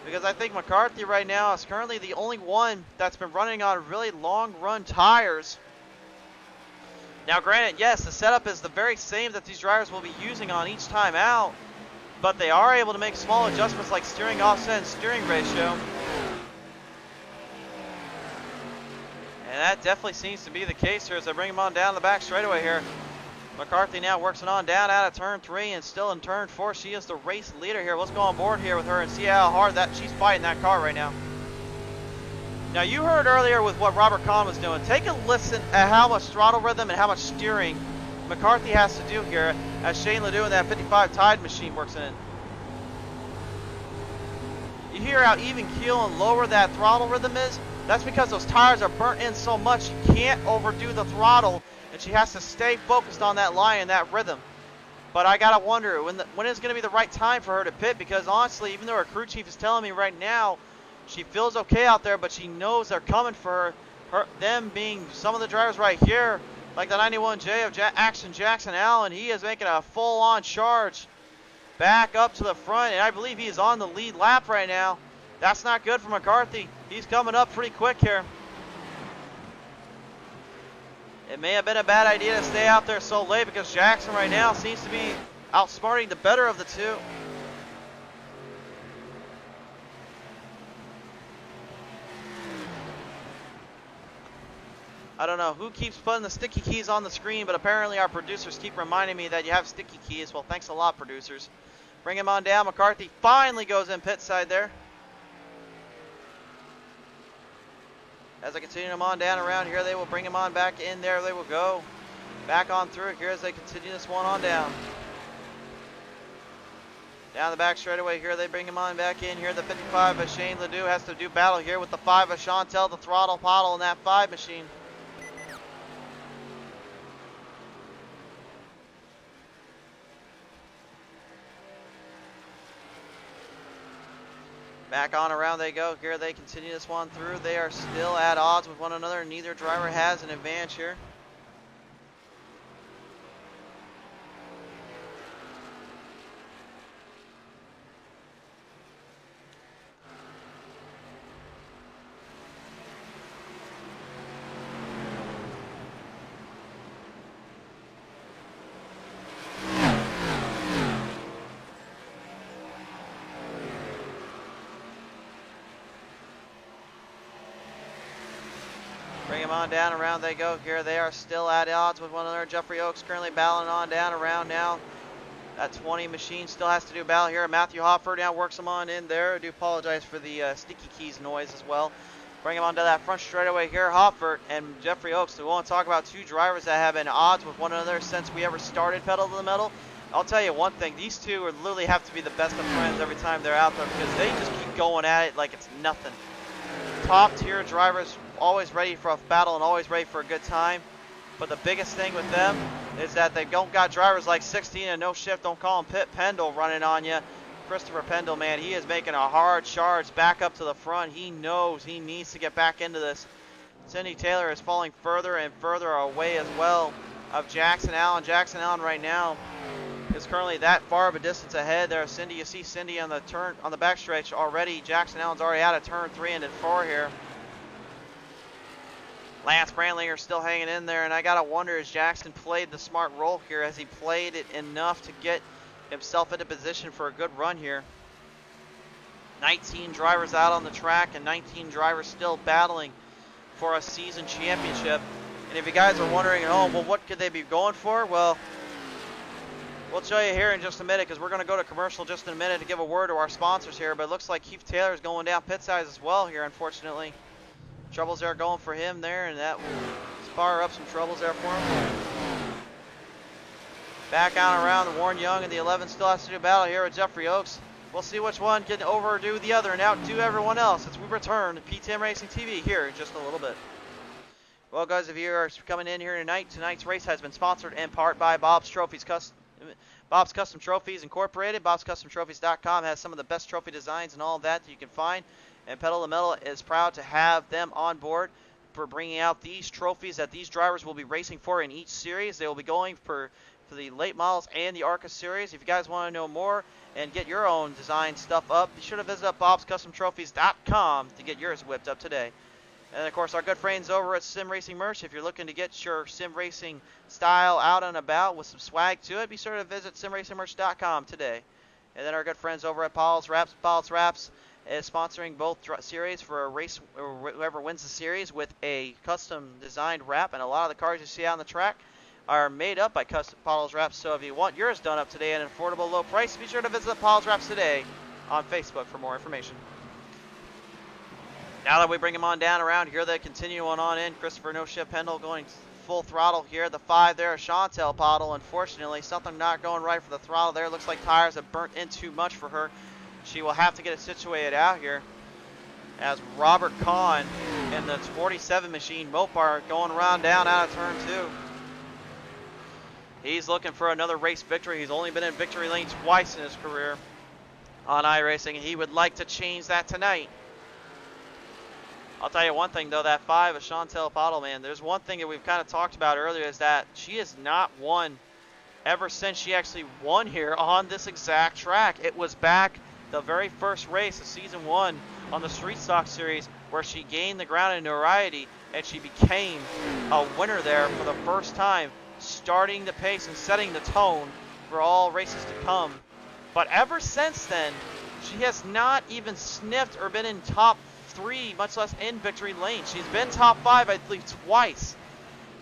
Because I think McCarthy right now is currently the only one that's been running on really long run tires. Now, granted, yes, the setup is the very same that these drivers will be using on each time out, but they are able to make small adjustments like steering offset and steering ratio. And that definitely seems to be the case here as they bring him on down the back straightaway here. McCarthy now works it on down out of turn 3 and still in turn 4. She is the race leader here. Let's go on board here with her and see how hard that she's fighting that car right now. Now you heard earlier with what Robert Kahn was doing. Take a listen at how much throttle rhythm and how much steering McCarthy has to do here as Shane Ledoux in that 55 Tide machine works in it. You hear how even keel and lower that throttle rhythm is? That's because those tires are burnt in so much you can't overdo the throttle, and she has to stay focused on that line and that rhythm. But I gotta wonder when is going to be the right time for her to pit, because honestly, even though her crew chief is telling me right now she feels okay out there, but she knows they're coming for her. Them being some of the drivers right here, like the 91J of Action Jackson Allen. He is making a full-on charge back up to the front, and I believe he is on the lead lap right now. That's not good for McCarthy. He's coming up pretty quick here. It may have been a bad idea to stay out there so late because Jackson right now seems to be outsmarting the better of the two. I don't know who keeps putting the sticky keys on the screen, but apparently our producers keep reminding me that you have sticky keys. Well, thanks a lot, producers. Bring him on down. McCarthy finally goes in pit side there. As I continue him on down around here, they will bring him on back in there. They will go back on through here as they continue this one on down. Down the back straightaway here, they bring him on back in here. The 55 of Shane Ledoux has to do battle here with the 5 of Chantel, the throttle Pottle in that 5 machine. Back on around they go. Here they continue this one through. They are still at odds with one another. Neither driver has an advantage here. Bring him on down around they go. Here they are still at odds with one another. Jeffrey Oaks currently battling on down around now. That 20 machine still has to do battle here. Matthew Hoffer now works him on in there. I do apologize for the sticky keys noise as well. Bring him onto that front straightaway here. Hoffer and Jeffrey Oaks. We want to talk about two drivers that have been at odds with one another since we ever started Pedal to the Metal. I'll tell you one thing. These two are literally have to be the best of friends every time they're out there because they just keep going at it like it's nothing. Top tier drivers, always ready for a battle and always ready for a good time. But the biggest thing with them is that they don't got drivers like 16 and no shift, don't call him Pit Pendle running on you. Christopher Pendle, man, he is making a hard charge back up to the front. He knows he needs to get back into this. Cindy Taylor is falling further and further away as well of Jackson Allen. Jackson Allen right now is currently that far of a distance ahead there. Cindy, you see Cindy on the turn on the backstretch already. Jackson Allen's already out of turn 3 into 4 here. Lance Brandlinger still hanging in there, and I gotta wonder, has Jackson played the smart role here? Has he played it enough to get himself into position for a good run here? 19 drivers out on the track and 19 drivers still battling for a season championship. And if you guys are wondering at home, well, what could they be going for? Well, we'll show you here in just a minute because we're going to go to commercial just in a minute to give a word to our sponsors here. But it looks like Keith Taylor is going down pit sides as well here, unfortunately. Troubles there going for him there, and that will fire up some troubles there for him. Back on around, the Warren Young and the 11 still has to do battle here with Jeffrey Oaks. We'll see which one can overdo the other and outdo everyone else as we return to PTM Racing TV here in just a little bit. Well, guys, if you are coming in here tonight, tonight's race has been sponsored in part by Bob's Custom Trophies Incorporated. Bob'sCustomTrophies.com has some of the best trophy designs and all of that you can find. And Pedal to the Metal is proud to have them on board for bringing out these trophies that these drivers will be racing for in each series. They will be going for the late models and the ARCA series. If you guys want to know more and get your own design stuff up, be sure to visit up Bob'sCustomTrophies.com to get yours whipped up today. And of course, our good friends over at Sim Racing Merch. If you're looking to get your sim racing style out and about with some swag to it, be sure to visit SimRacingMerch.com today. And then our good friends over at Pottlez Wrapz. Pottlez Wrapz is sponsoring both series for a race, or whoever wins the series, with a custom designed wrap. And a lot of the cars you see out on the track are made up by Pottlez Wrapz. So if you want yours done up today at an affordable low price, be sure to visit Pottlez Wrapz today on Facebook for more information. Now that we bring him on down around here, they continue on in. Christopher No Ship Pendle going full throttle here. The 5 there, Chantel Pottle. Unfortunately, something not going right for the throttle there. Looks like tires have burnt in too much for her. She will have to get it situated out here, as Robert Kahn in the 47 machine Mopar going around down out of turn 2. He's looking for another race victory. He's only been in victory lane twice in his career on iRacing, and he would like to change that tonight. I'll tell you one thing, though, that 5 of Chantel Pottle, man, there's one thing that we've kind of talked about earlier, is that she has not won ever since she actually won here on this exact track. It was back the very first race of Season 1 on the Street Stock Series where she gained the ground in notoriety, and she became a winner there for the first time, starting the pace and setting the tone for all races to come. But ever since then, she has not even sniffed or been in top 3, much less in victory lane. She's been top 5, I believe, twice,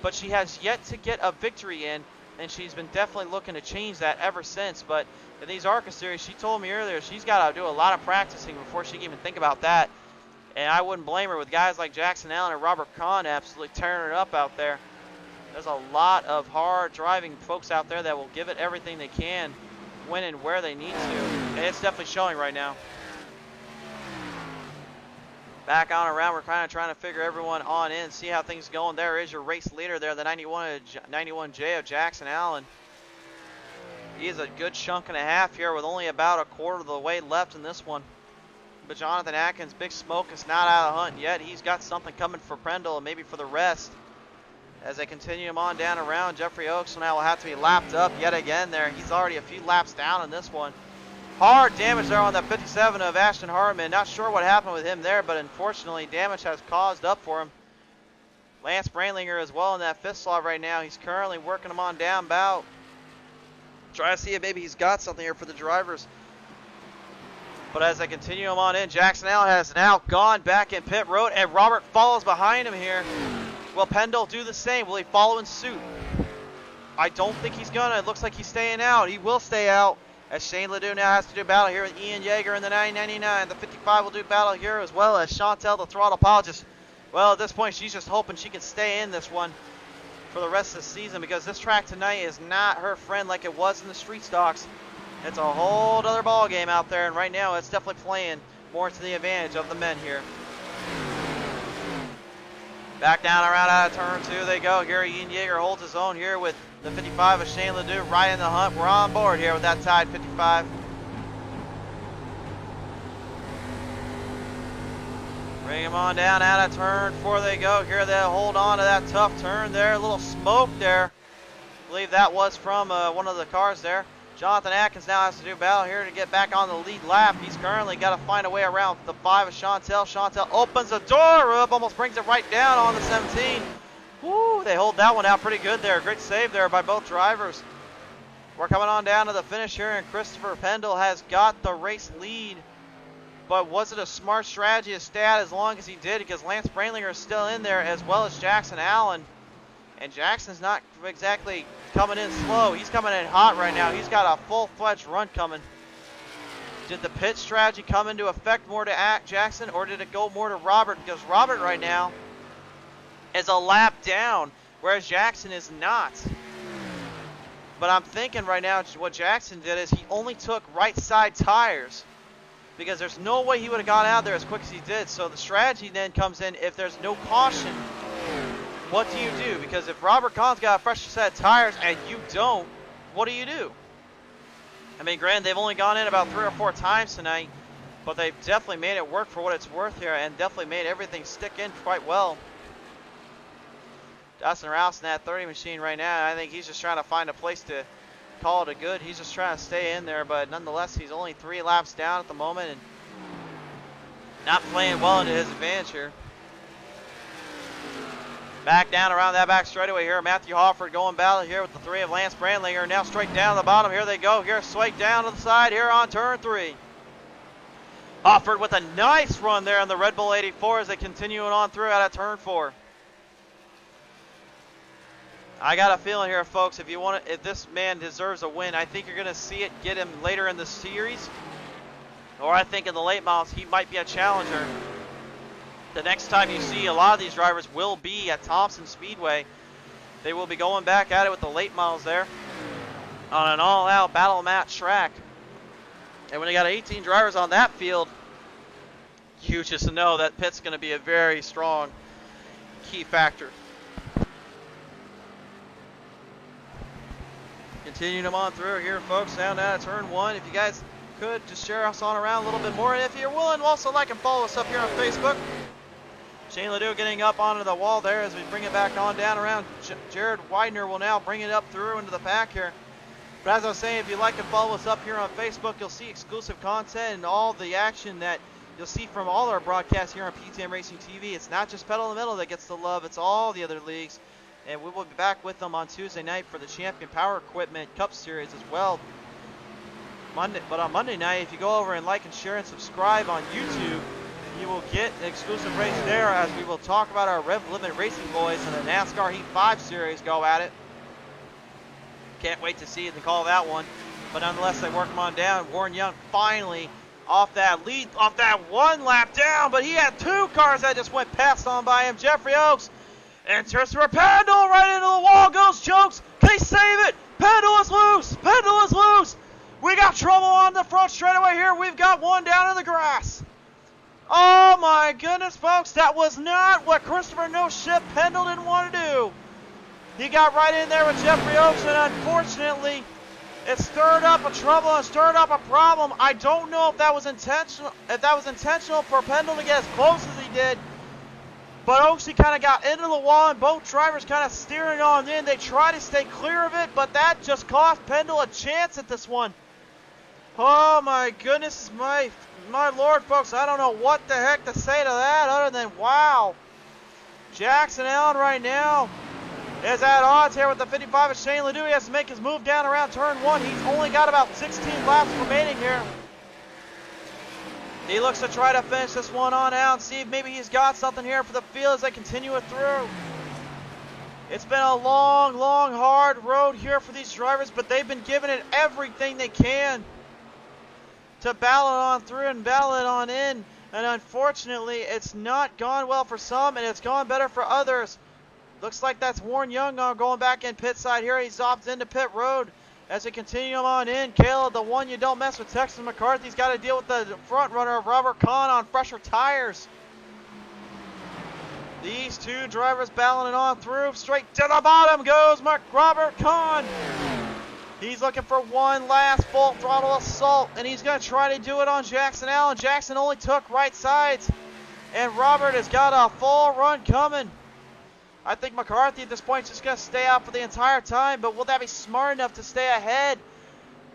but she has yet to get a victory in, and she's been definitely looking to change that ever since. But in these ARCA series, she told me earlier, she's got to do a lot of practicing before she can even think about that, and I wouldn't blame her, with guys like Jackson Allen and Robert Kahn absolutely tearing it up out there. There's a lot of hard driving folks out there that will give it everything they can when and where they need to, and it's definitely showing right now. Back on around, we're kind of trying to figure everyone on in, see how things going. There is your race leader there, the 91J of Jackson Allen. He's a good chunk and a half here with only about a quarter of the way left in this one. But Jonathan Atkins, Big Smoke, is not out of the hunt yet. He's got something coming for Prendle and maybe for the rest. As they continue him on down around, Jeffrey Oaks now will have to be lapped up yet again there. He's already a few laps down in this one. Hard damage there on that 57 of Ashton Hartman. Not sure what happened with him there, but unfortunately damage has caused up for him. Lance Brandlinger as well in that 5th slot right now. He's currently working him on down bout. Try to see if maybe he's got something here for the drivers. But as they continue him on in, Jackson Allen has now gone back in pit road, and Robert follows behind him here. Will Pendle do the same? Will he follow in suit? I don't think he's gonna. It looks like he's staying out. He will stay out, as Shane Ledoux now has to do battle here with Ian Yeager in the 999. The 55 will do battle here, as well as Chantel, the throttle apologist. Well, at this point, she's just hoping she can stay in this one for the rest of the season, because this track tonight is not her friend like it was in the street stocks. It's a whole other ball game out there, and right now it's definitely playing more to the advantage of the men here. Back down around out of turn 2 they go. Here Ian Yeager holds his own here with the 55 of Shane Ledoux right in the hunt. We're on board here with that tied 55. Bring him on down out of turn 4 they go. Here they'll hold on to that tough turn there. A little smoke there. I believe that was from one of the cars there. Jonathan Atkins now has to do battle here to get back on the lead lap. He's currently got to find a way around the 5 of Chantel. Chantel opens the door up, almost brings it right down on the 17. Woo, they hold that one out pretty good there. Great save there by both drivers. We're coming on down to the finish here, and Christopher Pendle has got the race lead. But was it a smart strategy to stay out as long as he did? Because Lance Brandlinger is still in there, as well as Jackson Allen. And Jackson's not exactly coming in slow. He's coming in hot right now. He's got a full-fledged run coming. Did the pit strategy come into effect more to Jackson, or did it go more to Robert? Because Robert right now is a lap down, whereas Jackson is not. But I'm thinking right now what Jackson did is he only took right side tires, because there's no way he would have gone out there as quick as he did. So the strategy then comes in, if there's no caution, what do you do? Because if Robert Kahn's got a fresh set of tires and you don't, what do you do? I mean, granted, they've only gone in about 3 or 4 times tonight, but they've definitely made it work for what it's worth here, and definitely made everything stick in quite well. Dustin Rouse in that 30 machine right now, I think he's just trying to find a place to call it a good. He's just trying to stay in there, but nonetheless, he's only 3 laps down at the moment and not playing well into his advantage here. Back down around that back straightaway here. Matthew Hofford going battle here with the 3 of Lance Brandlinger. Now straight down the bottom. Here they go. Here, swake down to the side here on turn 3. Offered with a nice run there on the Red Bull 84 as they continue on through out of turn 4. I got a feeling here, folks, if this man deserves a win, I think you're going to see it get him later in the series. Or I think in the late models, he might be a challenger. The next time you see a lot of these drivers will be at Thompson Speedway. They will be going back at it with the late models there on an all-out battle match track. And when you got 18 drivers on that field, you just know that pit's going to be a very strong key factor. Continuing them on through here, folks, down to turn 1. If you guys could just share us on around a little bit more. And if you're willing, also like and follow us up here on Facebook. Shane Ledoux getting up onto the wall there as we bring it back on down around. Jared Widener will now bring it up through into the pack here. But as I was saying, if you like and follow us up here on Facebook, you'll see exclusive content and all the action that you'll see from all our broadcasts here on PTM Racing TV. It's not just Pedal in the Middle that gets the love, it's all the other leagues. And we will be back with them on Tuesday night for the Champion Power Equipment Cup Series as well. But on Monday night, if you go over and like and share and subscribe on YouTube, you will get an exclusive race there as we will talk about our Rev Limit Racing boys in the NASCAR Heat 5 Series go at it. Can't wait to see it and call that one. But nonetheless, they work them on down. Warren Young finally off that lead, off that one lap down, but he had 2 cars that just went past on by him. Jeffrey Oaks enters for Pendle right into the wall, goes Chokes. Can he save it? Pendle is loose. Pendle is loose. We got trouble on the front straightaway here. We've got one down in the grass. Oh my goodness, folks, that was not what Christopher No Ship Pendle didn't want to do. He got right in there with Jeffrey Oaks, and unfortunately, it stirred up a trouble and stirred up a problem. I don't know if that was intentional. For Pendle to get as close as he did. But Oaksy kind of got into the wall, and both drivers kind of steering on in. They try to stay clear of it, but that just cost Pendle a chance at this one. Oh my goodness, my lord, folks. I don't know what the heck to say to that other than wow. Jackson Allen right now is at odds here with the 55 of Shane Ledoux. He has to make his move down around turn 1. He's only got about 16 laps remaining here. He looks to try to finish this one on out and see if maybe he's got something here for the field as they continue it through. It's been a long, hard road here for these drivers, but they've been giving it everything they can to battle it on through and battle it on in. And unfortunately, it's not gone well for some, and it's gone better for others. Looks like that's Warren Young going back in pit side here. He's off into pit road as we continue on in. Caleb, the one you don't mess with, Texas McCarthy's got to deal with the front runner of Robert Kahn on fresher tires. These two drivers battling it on through. Straight to the bottom goes Robert Kahn. He's looking for one last full throttle assault, and he's going to try to do it on Jackson Allen. Jackson only took right sides, and Robert has got a full run coming. I think McCarthy at this point is just going to stay out for the entire time, but will that be smart enough to stay ahead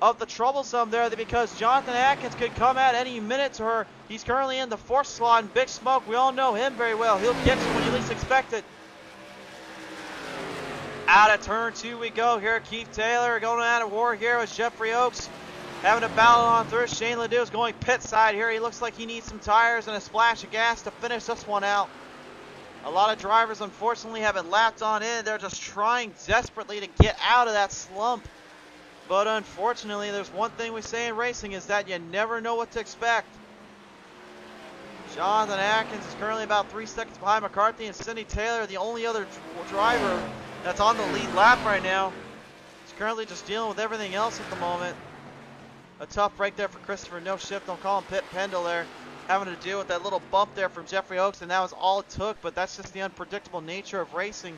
of the troublesome there? Because Jonathan Atkins could come at any minute to her. He's currently in the 4th slot in Big Smoke. We all know him very well. He'll get you when you least expect it. Out of turn 2 we go here. Keith Taylor going out of war here with Jeffrey Oaks. Having a battle on through. Shane Ledoux is going pit side here. He looks like he needs some tires and a splash of gas to finish this one out. A lot of drivers, unfortunately, haven't lapped on in. They're just trying desperately to get out of that slump. But unfortunately, there's one thing we say in racing is that you never know what to expect. Jonathan Atkins is currently about 3 seconds behind McCarthy, and Cindy Taylor, the only other driver that's on the lead lap right now. He's currently just dealing with everything else at the moment. A tough break there for Christopher No Shift. Don't call him Pit Pendle there. Having to deal with that little bump there from Jeffrey Oaks, and that was all it took, but that's just the unpredictable nature of racing.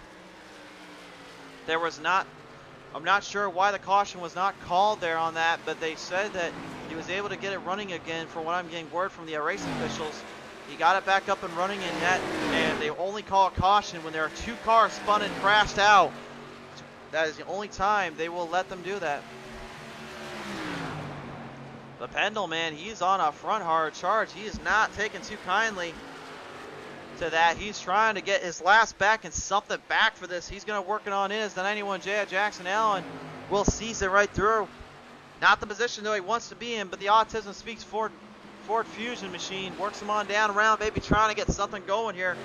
I'm not sure why the caution was not called there on that, but they said that he was able to get it running again from what I'm getting word from the racing officials. He got it back up and running in net, and they only call a caution when there are 2 cars spun and crashed out. That is the only time they will let them do that. The Pendle, man, he's on a front hard charge. He is not taking too kindly to that. He's trying to get his last back and something back for this. He's going to work it on in as the 91J at Jackson Allen will seize it right through. Not the position, though, he wants to be in, but the autism speaks for Ford Fusion machine. Works him on down around, maybe trying to get something going here.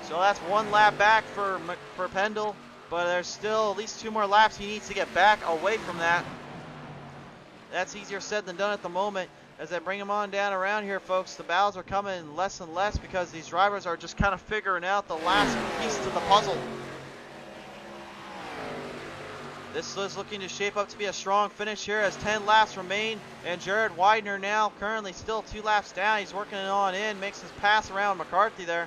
So that's 1 lap back for Pendle, but there's still at least 2 more laps he needs to get back away from that. That's easier said than done at the moment. As they bring him on down around here, folks, the battles are coming less and less because these drivers are just kind of figuring out the last piece to the puzzle. This is looking to shape up to be a strong finish here as 10 laps remain, and Jared Widener now currently still 2 laps down. He's working it on in, makes his pass around McCarthy there.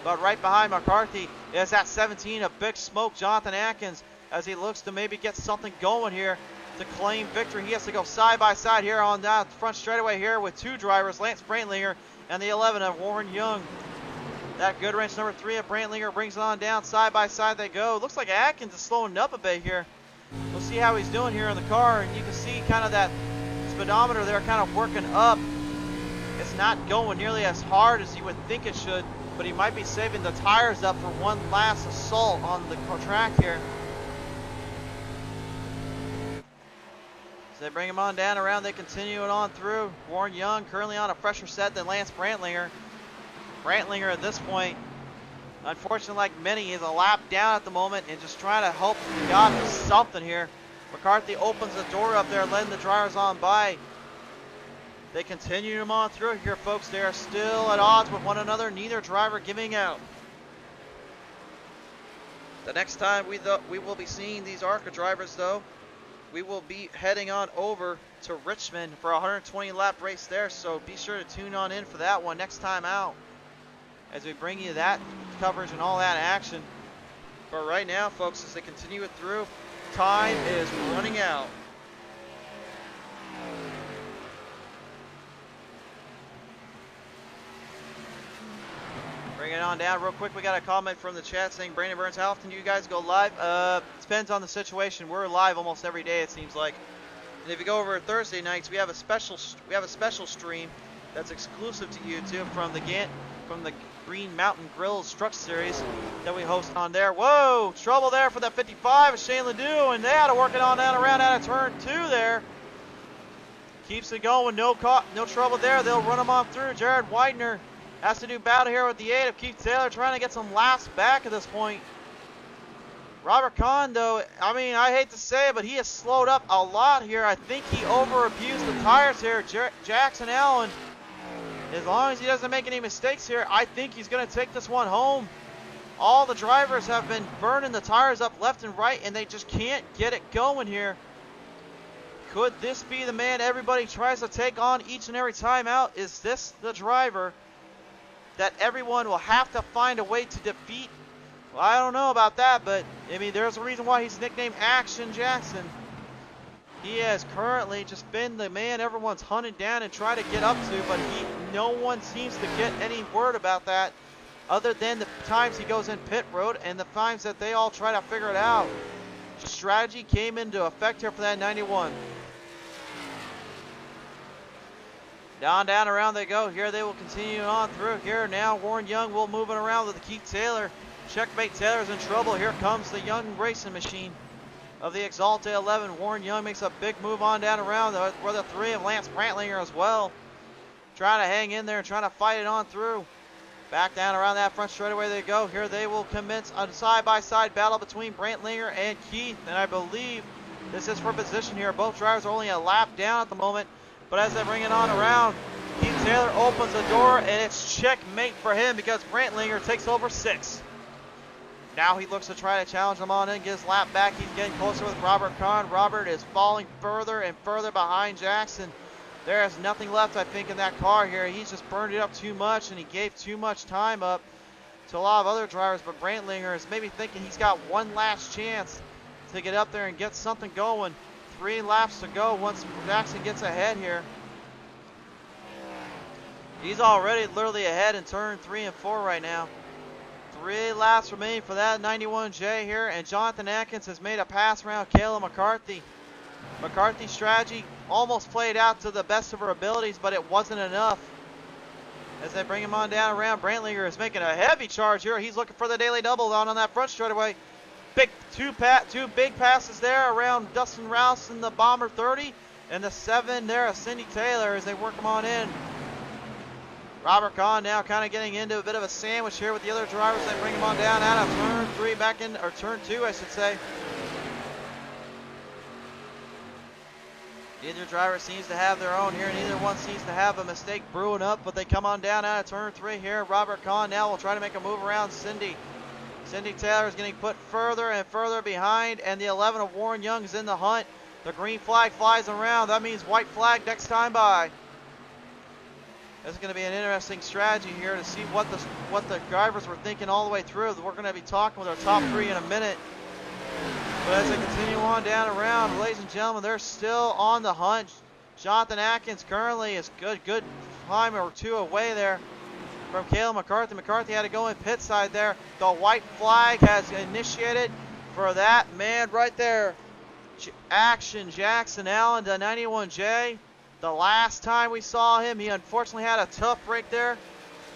But right behind McCarthy is at 17 of Big Smoke, Jonathan Atkins, as he looks to maybe get something going here to claim victory. He has to go side by side here on that front straightaway here with 2 drivers, Lance Brantlinger and the 11 of Warren Young. That good wrench number 3 of Brantlinger brings it on down, side by side they go. Looks like Atkins is slowing up a bit here. We'll see how he's doing here in the car, and you can see kind of that speedometer there kind of working up. It's not going nearly as hard as you would think it should, but he might be saving the tires up for one last assault on the track here. So they bring him on down around, they continue it on through. Warren Young currently on a fresher set than Lance Brantlinger. Brantlinger at this point, unfortunately, like many, is a lap down at the moment and just trying to hope to God for something here. McCarthy opens the door up there, letting the drivers on by. They continue them on through here, folks. They are still at odds with one another, neither driver giving out. The next time we will be seeing these ARCA drivers, though, we will be heading on over to Richmond for a 120-lap race there, so be sure to tune on in for that one next time out as we bring you that coverage and all that action. But right now, folks, as they continue it through, time is running out. Bring it on down real quick. We got a comment from the chat saying, Brandon Burns, how often do you guys go live? Depends on the situation. We're live almost every day, it seems like. And if you go over Thursday nights, we have a special stream that's exclusive to YouTube from the Green Mountain Grills Truck Series that we host on there. Whoa, trouble there for that 55 of Shane Ledoux, and they had to work it on down around out of turn 2 there. Keeps it going, no trouble there. They'll run them on through. Jared Widener has to do battle here with the 8 of Keith Taylor, trying to get some laps back at this point. Robert Kahn, though, I mean, I hate to say it, but he has slowed up a lot here. I think he over-abused the tires here. Jackson Allen, as long as he doesn't make any mistakes here, I think he's going to take this one home. All the drivers have been burning the tires up left and right, and they just can't get it going here. Could this be the man everybody tries to take on each and every time out? Is this the driver that everyone will have to find a way to defeat? Well, I don't know about that, but I mean, there's a reason why he's nicknamed Action Jackson. He has currently just been the man everyone's hunted down and trying to get up to, but no one seems to get any word about that other than the times he goes in pit road and the times that they all try to figure it out. Strategy came into effect here for that 91. Down around they go. Here they will continue on through. Here now Warren Young will move it around with the Keith Taylor. Checkmate Taylor's in trouble. Here comes the Young racing machine of the Exalta 11. Warren Young makes a big move on down around where the 3 of Lance Brantlinger as well. Trying to hang in there and trying to fight it on through. Back down around that front straightaway they go. Here they will commence a side-by-side battle between Brantlinger and Keith. And I believe this is for position here. Both drivers are only a lap down at the moment. But as they bring it on around, Keith Taylor opens the door, and it's checkmate for him because Brantlinger takes over 6. Now he looks to try to challenge him on in, get his lap back. He's getting closer with Robert Kahn. Robert is falling further and further behind Jackson. There is nothing left, I think, in that car here. He's just burned it up too much, and he gave too much time up to a lot of other drivers. But Brantlinger is maybe thinking he's got one last chance to get up there and get something going. 3 laps to go once Jackson gets ahead here. He's already literally ahead in turn 3 and 4 right now. 3 laps remain for that 91J here, and Jonathan Atkins has made a pass around Kayla McCarthy. McCarthy's strategy almost played out to the best of her abilities, but it wasn't enough. As they bring him on down around, Brantlinger is making a heavy charge here. He's looking for the daily double down on that front straightaway. Two big passes there around Dustin Rouse in the Bomber 30, And the 7 there, Cindy Taylor, as they work them on in. Robert Kahn now kind of getting into a bit of a sandwich here with the other drivers. They bring him on down out of turn 3 back in, or turn 2, I should say. Neither driver seems to have their own here. Neither one seems to have a mistake brewing up, but they come on down out of turn 3 here. Robert Kahn now will try to make a move around Cindy. Cindy Taylor is getting put further and further behind, and the 11 of Warren Young is in the hunt. The green flag flies around. That means white flag next time by. This is going to be an interesting strategy here to see what the drivers were thinking all the way through. We're going to be talking with our top 3 in a minute. But as they continue on down around, ladies and gentlemen, they're still on the hunt. Jonathan Atkins currently is good time or 2 away there from Caleb McCarthy. McCarthy had to go in pit side there. The white flag has initiated for that man right there. Action Jackson Allen, the 91J. The last time we saw him, he unfortunately had a tough break there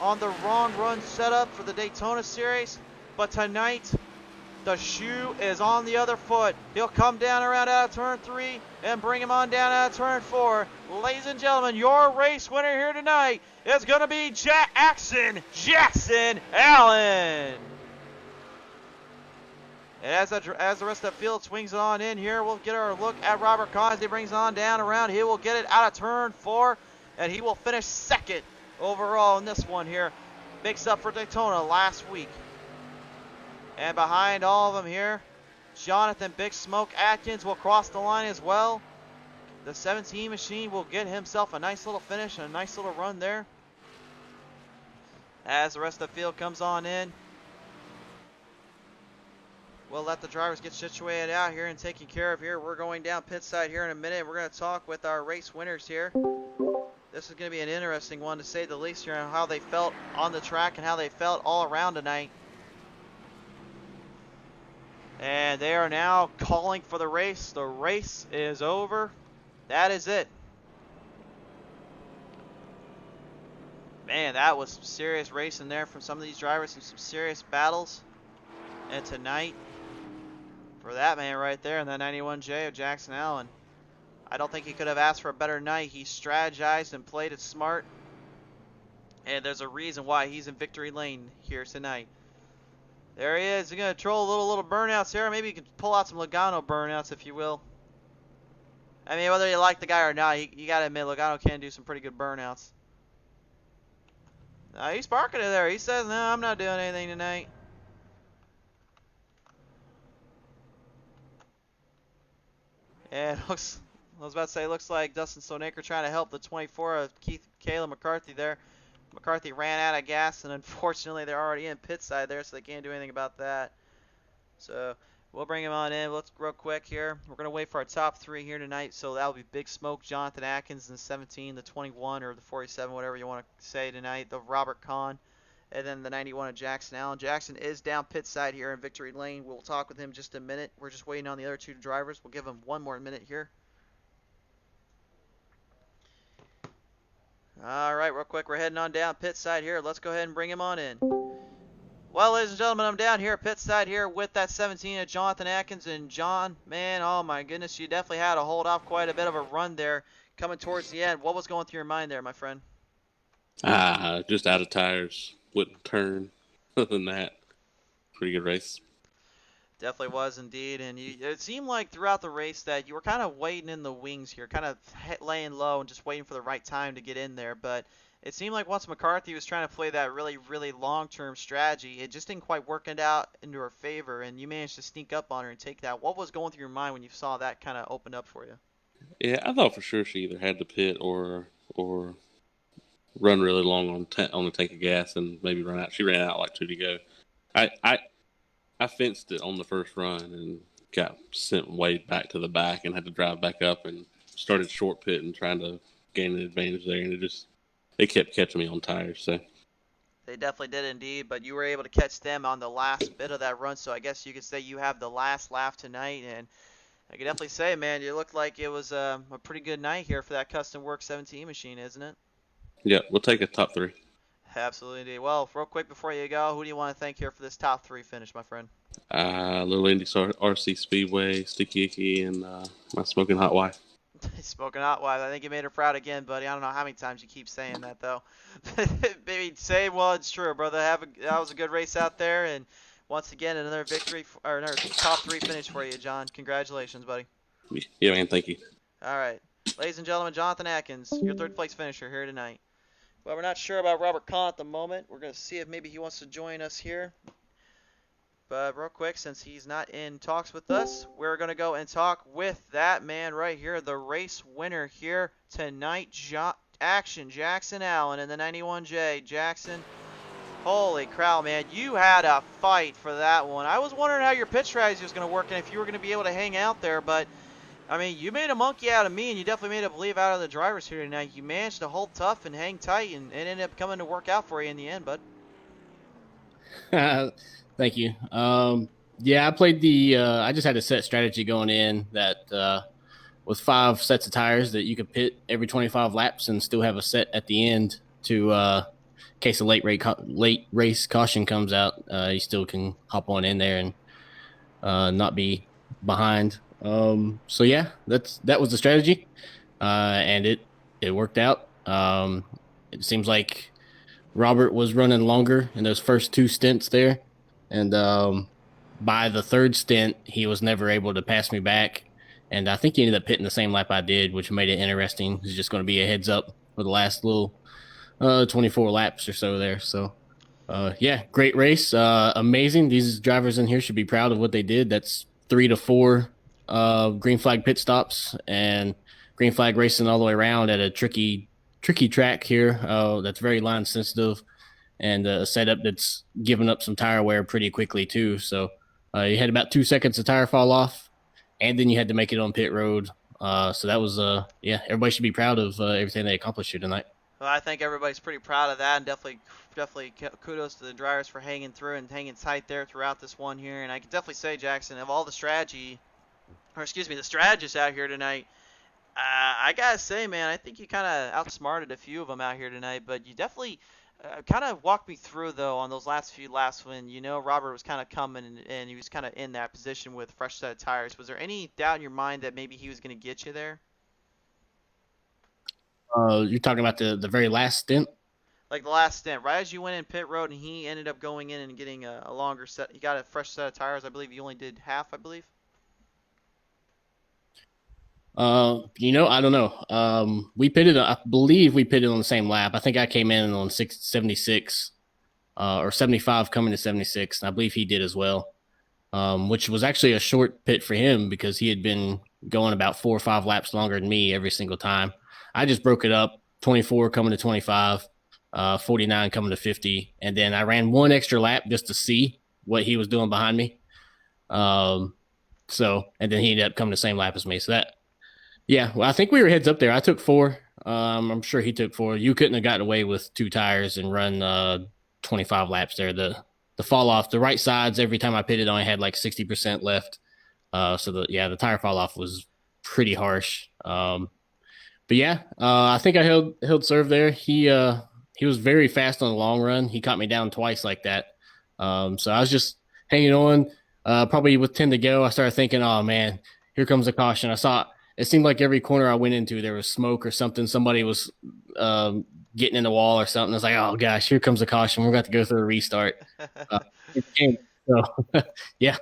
on the wrong run setup for the Daytona series. But tonight, the shoe is on the other foot. He'll come down around out of turn 3 and bring him on down out of turn 4. Ladies and gentlemen, your race winner here tonight is going to be Jackson Allen. And as the rest of the field swings it on in here, we'll get our look at Robert Kahn as he brings on down around. He will get it out of turn 4, and he will finish 2nd overall in this one here. Makes up for Daytona last week. And behind all of them here, Jonathan Big Smoke Atkins will cross the line as well. The 17 machine will get himself a nice little finish and a nice little run there. As the rest of the field comes on in, we'll let the drivers get situated out here and taken care of here. We're going down pit side here in a minute. We're going to talk with our race winners here. This is going to be an interesting one to say the least here on how they felt on the track and how they felt all around tonight. And they are now calling for the race. The race is over. That is it. Man, that was some serious racing there from some of these drivers and some serious battles. And tonight, for that man right there in the 91J of Jackson Allen, I don't think he could have asked for a better night. He strategized and played it smart. And there's a reason why he's in victory lane here tonight. There he is. He's going to troll little burnouts here. Maybe you can pull out some Logano burnouts, if you will. I mean, whether you like the guy or not, you got to admit, Logano can do some pretty good burnouts. He's parking it there. He says, no, I'm not doing anything tonight. And I was about to say, looks like Dustin Stoneacre trying to help the 24 of Caleb McCarthy there. McCarthy ran out of gas, and unfortunately they're already in pit side there, so they can't do anything about that. So we'll bring him on in. Let's real quick here. We're going to wait for our top 3 here tonight. So that'll be Big Smoke, Jonathan Atkins, and the 17, the 21, or the 47, whatever you want to say tonight. The Robert Kahn, and then the 91 of Jackson Allen. Jackson is down pit side here in victory lane. We'll talk with him just a minute. We're just waiting on the other 2 drivers. We'll give him one more minute here. All right, real quick, we're heading on down pit side here. Let's go ahead and bring him on in. Well, ladies and gentlemen, I'm down here pit side here with that 17 of Jonathan Atkins. And John, man, oh my goodness, you definitely had to hold off quite a bit of a run there coming towards the end. What was going through your mind there, my friend? Just out of tires, wouldn't turn. Other than that, pretty good race. Definitely was indeed, and it seemed like throughout the race that you were kind of waiting in the wings here, kind of laying low and just waiting for the right time to get in there. But it seemed like once McCarthy was trying to play that really long-term strategy, it just didn't quite work it out into her favor, and you managed to sneak up on her and take that. What was going through your mind when you saw that kind of open up for you? Yeah, I thought for sure she either had to pit or run really long on the tank of gas and maybe run out. She ran out like 2 to go. I fenced it on the first run and got sent way back to the back and had to drive back up and started short pitting, trying to gain an advantage there, and it kept catching me on tires. So they definitely did indeed, but you were able to catch them on the last bit of that run. So I guess you could say you have the last laugh tonight, and I could definitely say, man, you looked like it was a pretty good night here for that Custom Work 17 machine, isn't it? Yeah, we'll take a top 3. Absolutely indeed. Well, real quick before you go, who do you want to thank here for this top 3 finish, my friend? Little Indy RC Speedway, Sticky Icky, and my smoking hot wife. Smoking hot wife. I think you made her proud again, buddy. I don't know how many times you keep saying that though. Maybe say, well, it's true, brother. That was a good race out there, and once again, another victory or another top 3 finish for you, John. Congratulations, buddy. Yeah, man. Thank you. All right, ladies and gentlemen, Jonathan Atkins, your 3rd place finisher here tonight. Well, we're not sure about Robert Kahn at the moment. We're gonna see if maybe he wants to join us here. But real quick, since he's not in talks with us, we're going to go and talk with that man right here, the race winner here tonight, Jackson Allen in the 91J. Jackson, holy cow, man, you had a fight for that one. I was wondering how your pit strategy was going to work and if you were going to be able to hang out there, but, I mean, you made a monkey out of me, and you definitely made a believe out of the drivers here tonight. You managed to hold tough and hang tight, and it ended up coming to work out for you in the end, bud. Thank you. Yeah, I played I just had a set strategy going in that with 5 sets of tires that you could pit every 25 laps and still have a set at the end to, in case a late race caution comes out, you still can hop on in there and not be behind. So yeah, that was the strategy, and it worked out. It seems like Robert was running longer in those first 2 stints there. And by the 3rd stint, he was never able to pass me back. And I think he ended up pitting the same lap I did, which made it interesting. It's just going to be a heads up for the last little 24 laps or so there. So, yeah, great race. Amazing. These drivers in here should be proud of what they did. That's 3 to 4 green flag pit stops and green flag racing all the way around at a tricky track here. That's very line sensitive. And a setup that's given up some tire wear pretty quickly too. So you had about 2 seconds of tire fall off, and then you had to make it on pit road. So that was yeah, everybody should be proud of everything they accomplished here tonight. Well, I think everybody's pretty proud of that, and definitely kudos to the drivers for hanging through and hanging tight there throughout this one here. And I can definitely say, Jackson, of all the the strategists out here tonight, I gotta say, man, I think you kind of outsmarted a few of them out here tonight, but you definitely kind of walk me through, though, on those last few laps when, Robert was kind of coming and he was kind of in that position with a fresh set of tires. Was there any doubt in your mind that maybe he was going to get you there? You're talking about the very last stint? Like the last stint, right as you went in pit road and he ended up going in and getting a longer set. He got a fresh set of tires. I believe you only did half, I believe. I don't know. I believe we pitted on the same lap. I think I came in on 76, or 75 coming to 76. And I believe he did as well. Which was actually a short pit for him because he had been going about 4 or 5 laps longer than me every single time. I just broke it up, 24 coming to 25, 49 coming to 50. And then I ran 1 extra lap just to see what he was doing behind me. And then he ended up coming the same lap as me. So yeah, well, I think we were heads up there. I took 4. I'm sure he took 4. You couldn't have gotten away with 2 tires and run 25 laps there. The fall off, the right sides, every time I pitted, only had like 60% left. The tire fall off was pretty harsh. But yeah, I think I held serve there. He was very fast on the long run. He caught me down twice like that. So I was just hanging on. Probably with 10 to go, I started thinking, oh man, here comes a caution. It seemed like every corner I went into, there was smoke or something. Somebody was getting in the wall or something. I was like, oh, gosh, here comes a caution. We're going to go through a restart. Yeah.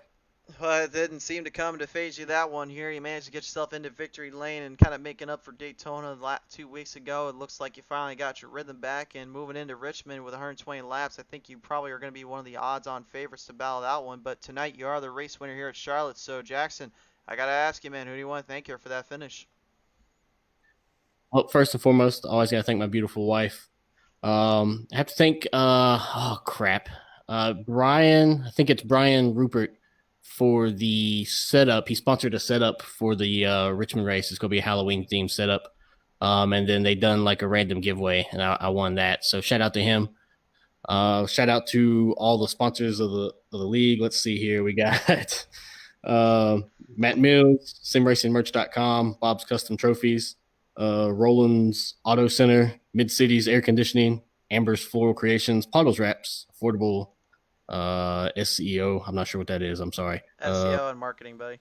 Well, it didn't seem to come to phase you that one here. You managed to get yourself into victory lane and kind of making up for Daytona 2 weeks ago. It looks like you finally got your rhythm back, and moving into Richmond with 120 laps, I think you probably are going to be one of the odds-on favorites to battle that one. But tonight you are the race winner here at Charlotte. So, Jackson, I got to ask you, man, who do you want to thank here for that finish? Well, first and foremost, I always got to thank my beautiful wife. I have to thank, Brian, I think it's Brian Rupert for the setup. He sponsored a setup for the Richmond race. It's going to be a Halloween-themed setup. And then they done like a random giveaway, and I won that. So shout out to him. Shout out to all the sponsors of the league. Let's see here. We got Matt Mills, simracingmerch.com, Bob's Custom Trophies, Roland's Auto Center, Mid-Cities Air Conditioning, Amber's Floral Creations, Pottlez Wrapz, Affordable SEO. I'm not sure what that is. I'm sorry. SEO and Marketing, buddy.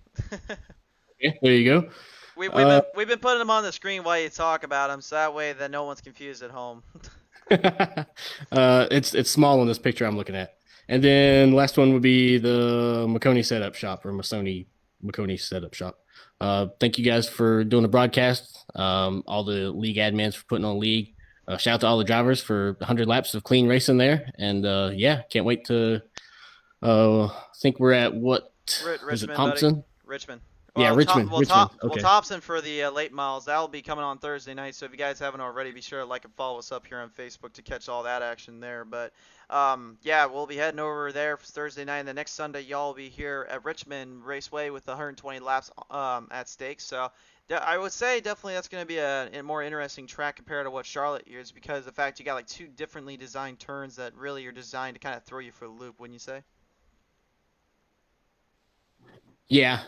Yeah, there you We've been putting them on the screen while you talk about them, so that way that no one's confused at home. It's small in this picture I'm looking at. And then last one would be the Maconi Setup Shop, or Maconi Setup Shop. Thank you guys for doing the broadcast. All the league admins for putting on league. Shout out to all the drivers for 100 laps of clean racing there. And yeah, can't wait to. Think we're at what? Richmond, is it Thompson? Buddy. Richmond. Yeah, Well, Richmond. Richmond. Okay. Well, Thompson for the late miles. That'll be coming on Thursday night. So if you guys haven't already, be sure to like and follow us up here on Facebook to catch all that action there. But yeah, we'll be heading over there for Thursday night. And the next Sunday, y'all will be here at Richmond Raceway with the 120 laps at stake. So I would say definitely that's going to be a more interesting track compared to what Charlotte is, because of the fact you got like two differently designed turns that really are designed to kind of throw you for the loop, wouldn't you say? Yeah.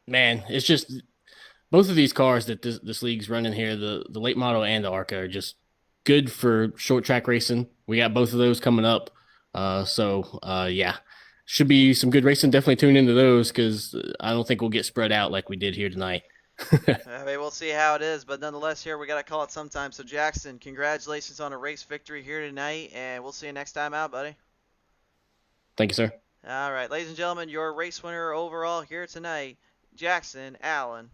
Man, it's just both of these cars that this league's running here, the late model and the ARCA, are just good for short track racing. We got both of those coming up. So yeah, should be some good racing. Definitely tune into those, because I don't think we'll get spread out like we did here tonight. I mean, we'll see how it is, but nonetheless, here we got to call it sometime. So Jackson, congratulations on a race victory here tonight, and we'll see you next time out, buddy. Thank you, sir. All right, ladies and gentlemen, your race winner overall here tonight, Jackson Allen,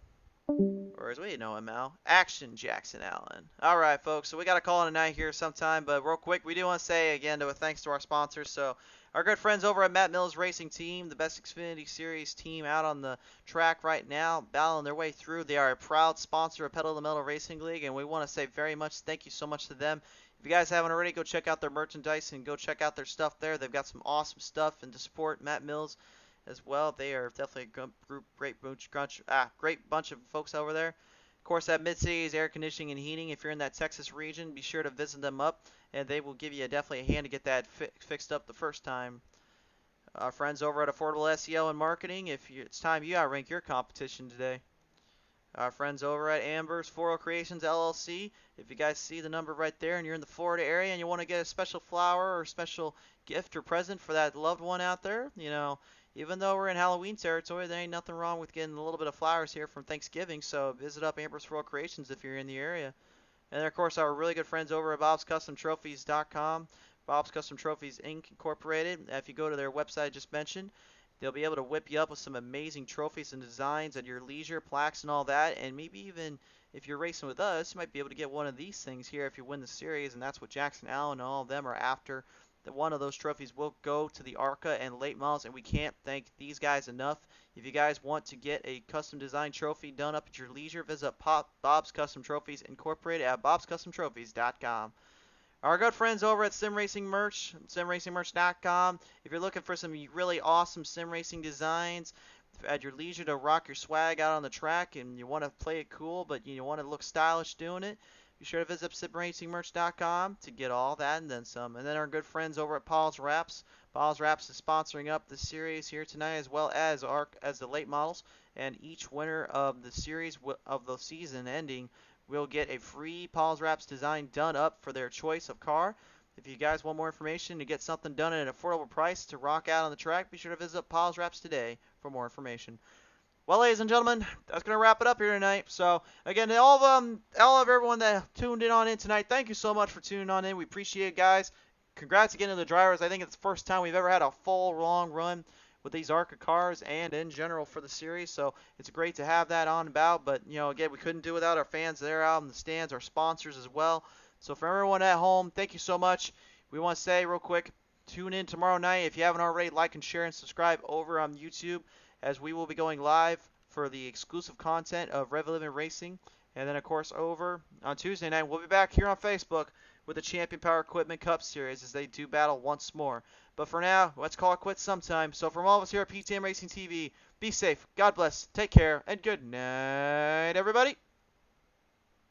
or as we know him now, Action Jackson Allen. All right, folks, so we got to call it a night here sometime, but real quick, we do want to say again, thanks to our sponsors. So our good friends over at Matt Mills Racing Team, the best Xfinity Series team out on the track right now, battling their way through. They are a proud sponsor of Pedal to the Metal Racing League, and we want to say very much thank you so much to them. If you guys haven't already, go check out their merchandise and go check out their stuff there. They've got some awesome stuff, and to support Matt Mills as well, they are definitely a great bunch of folks over there. Of course, at Mid-Cities Air Conditioning and Heating, if you're in that Texas region, be sure to visit them up, and they will give you definitely a hand to get that fixed up the first time. Our friends over at Affordable SEO and Marketing, it's time you outrank your competition today. Our friends over at Amber's Floral Creations LLC. If you guys see the number right there and you're in the Florida area and you want to get a special flower or special gift or present for that loved one out there, even though we're in Halloween territory, there ain't nothing wrong with getting a little bit of flowers here from Thanksgiving. So visit up Amber's Floral Creations if you're in the area. And then, of course, our really good friends over at bobscustomtrophies.com, Bob's Custom Trophies Inc. Incorporated. If you go to their website I just mentioned, they'll be able to whip you up with some amazing trophies and designs at your leisure, plaques and all that. And maybe even if you're racing with us, you might be able to get one of these things here if you win the series. And that's what Jackson Allen and all of them are after. That one of those trophies will go to the ARCA and late models. And we can't thank these guys enough. If you guys want to get a custom design trophy done up at your leisure, visit Bob's Custom Trophies Incorporated at bobscustomtrophies.com. Our good friends over at Sim Racing Merch, simracingmerch.com. If you're looking for some really awesome sim racing designs at your leisure to rock your swag out on the track, and you want to play it cool, but you want to look stylish doing it, be sure to visit simracingmerch.com to get all that and then some. And then our good friends over at Pottlez Wrapz. Pottlez Wrapz is sponsoring up the series here tonight, as well as the late models. And each winner of the series of the season ending will get a free Pottlez Wrapz design done up for their choice of car. If you guys want more information to get something done at an affordable price to rock out on the track, be sure to visit Pottlez Wrapz today for more information. Well, ladies and gentlemen, that's going to wrap it up here tonight. So, again, to all of everyone that tuned in tonight, thank you so much for tuning on in. We appreciate it, guys. Congrats again to the drivers. I think it's the first time we've ever had a full, long run with these ARCA cars and in general for the series. So it's great to have that on about. But, again, we couldn't do without our fans there out in the stands, our sponsors as well. So for everyone at home, thank you so much. We want to say real quick, tune in tomorrow night. If you haven't already, like and share and subscribe over on YouTube, as we will be going live for the exclusive content of Rev 11 Racing. And then, of course, over on Tuesday night, we'll be back here on Facebook with the Champion Power Equipment Cup Series as they do battle once more. But for now, let's call it quits sometime. So from all of us here at PTM Racing TV, be safe, God bless, take care, and good night, everybody.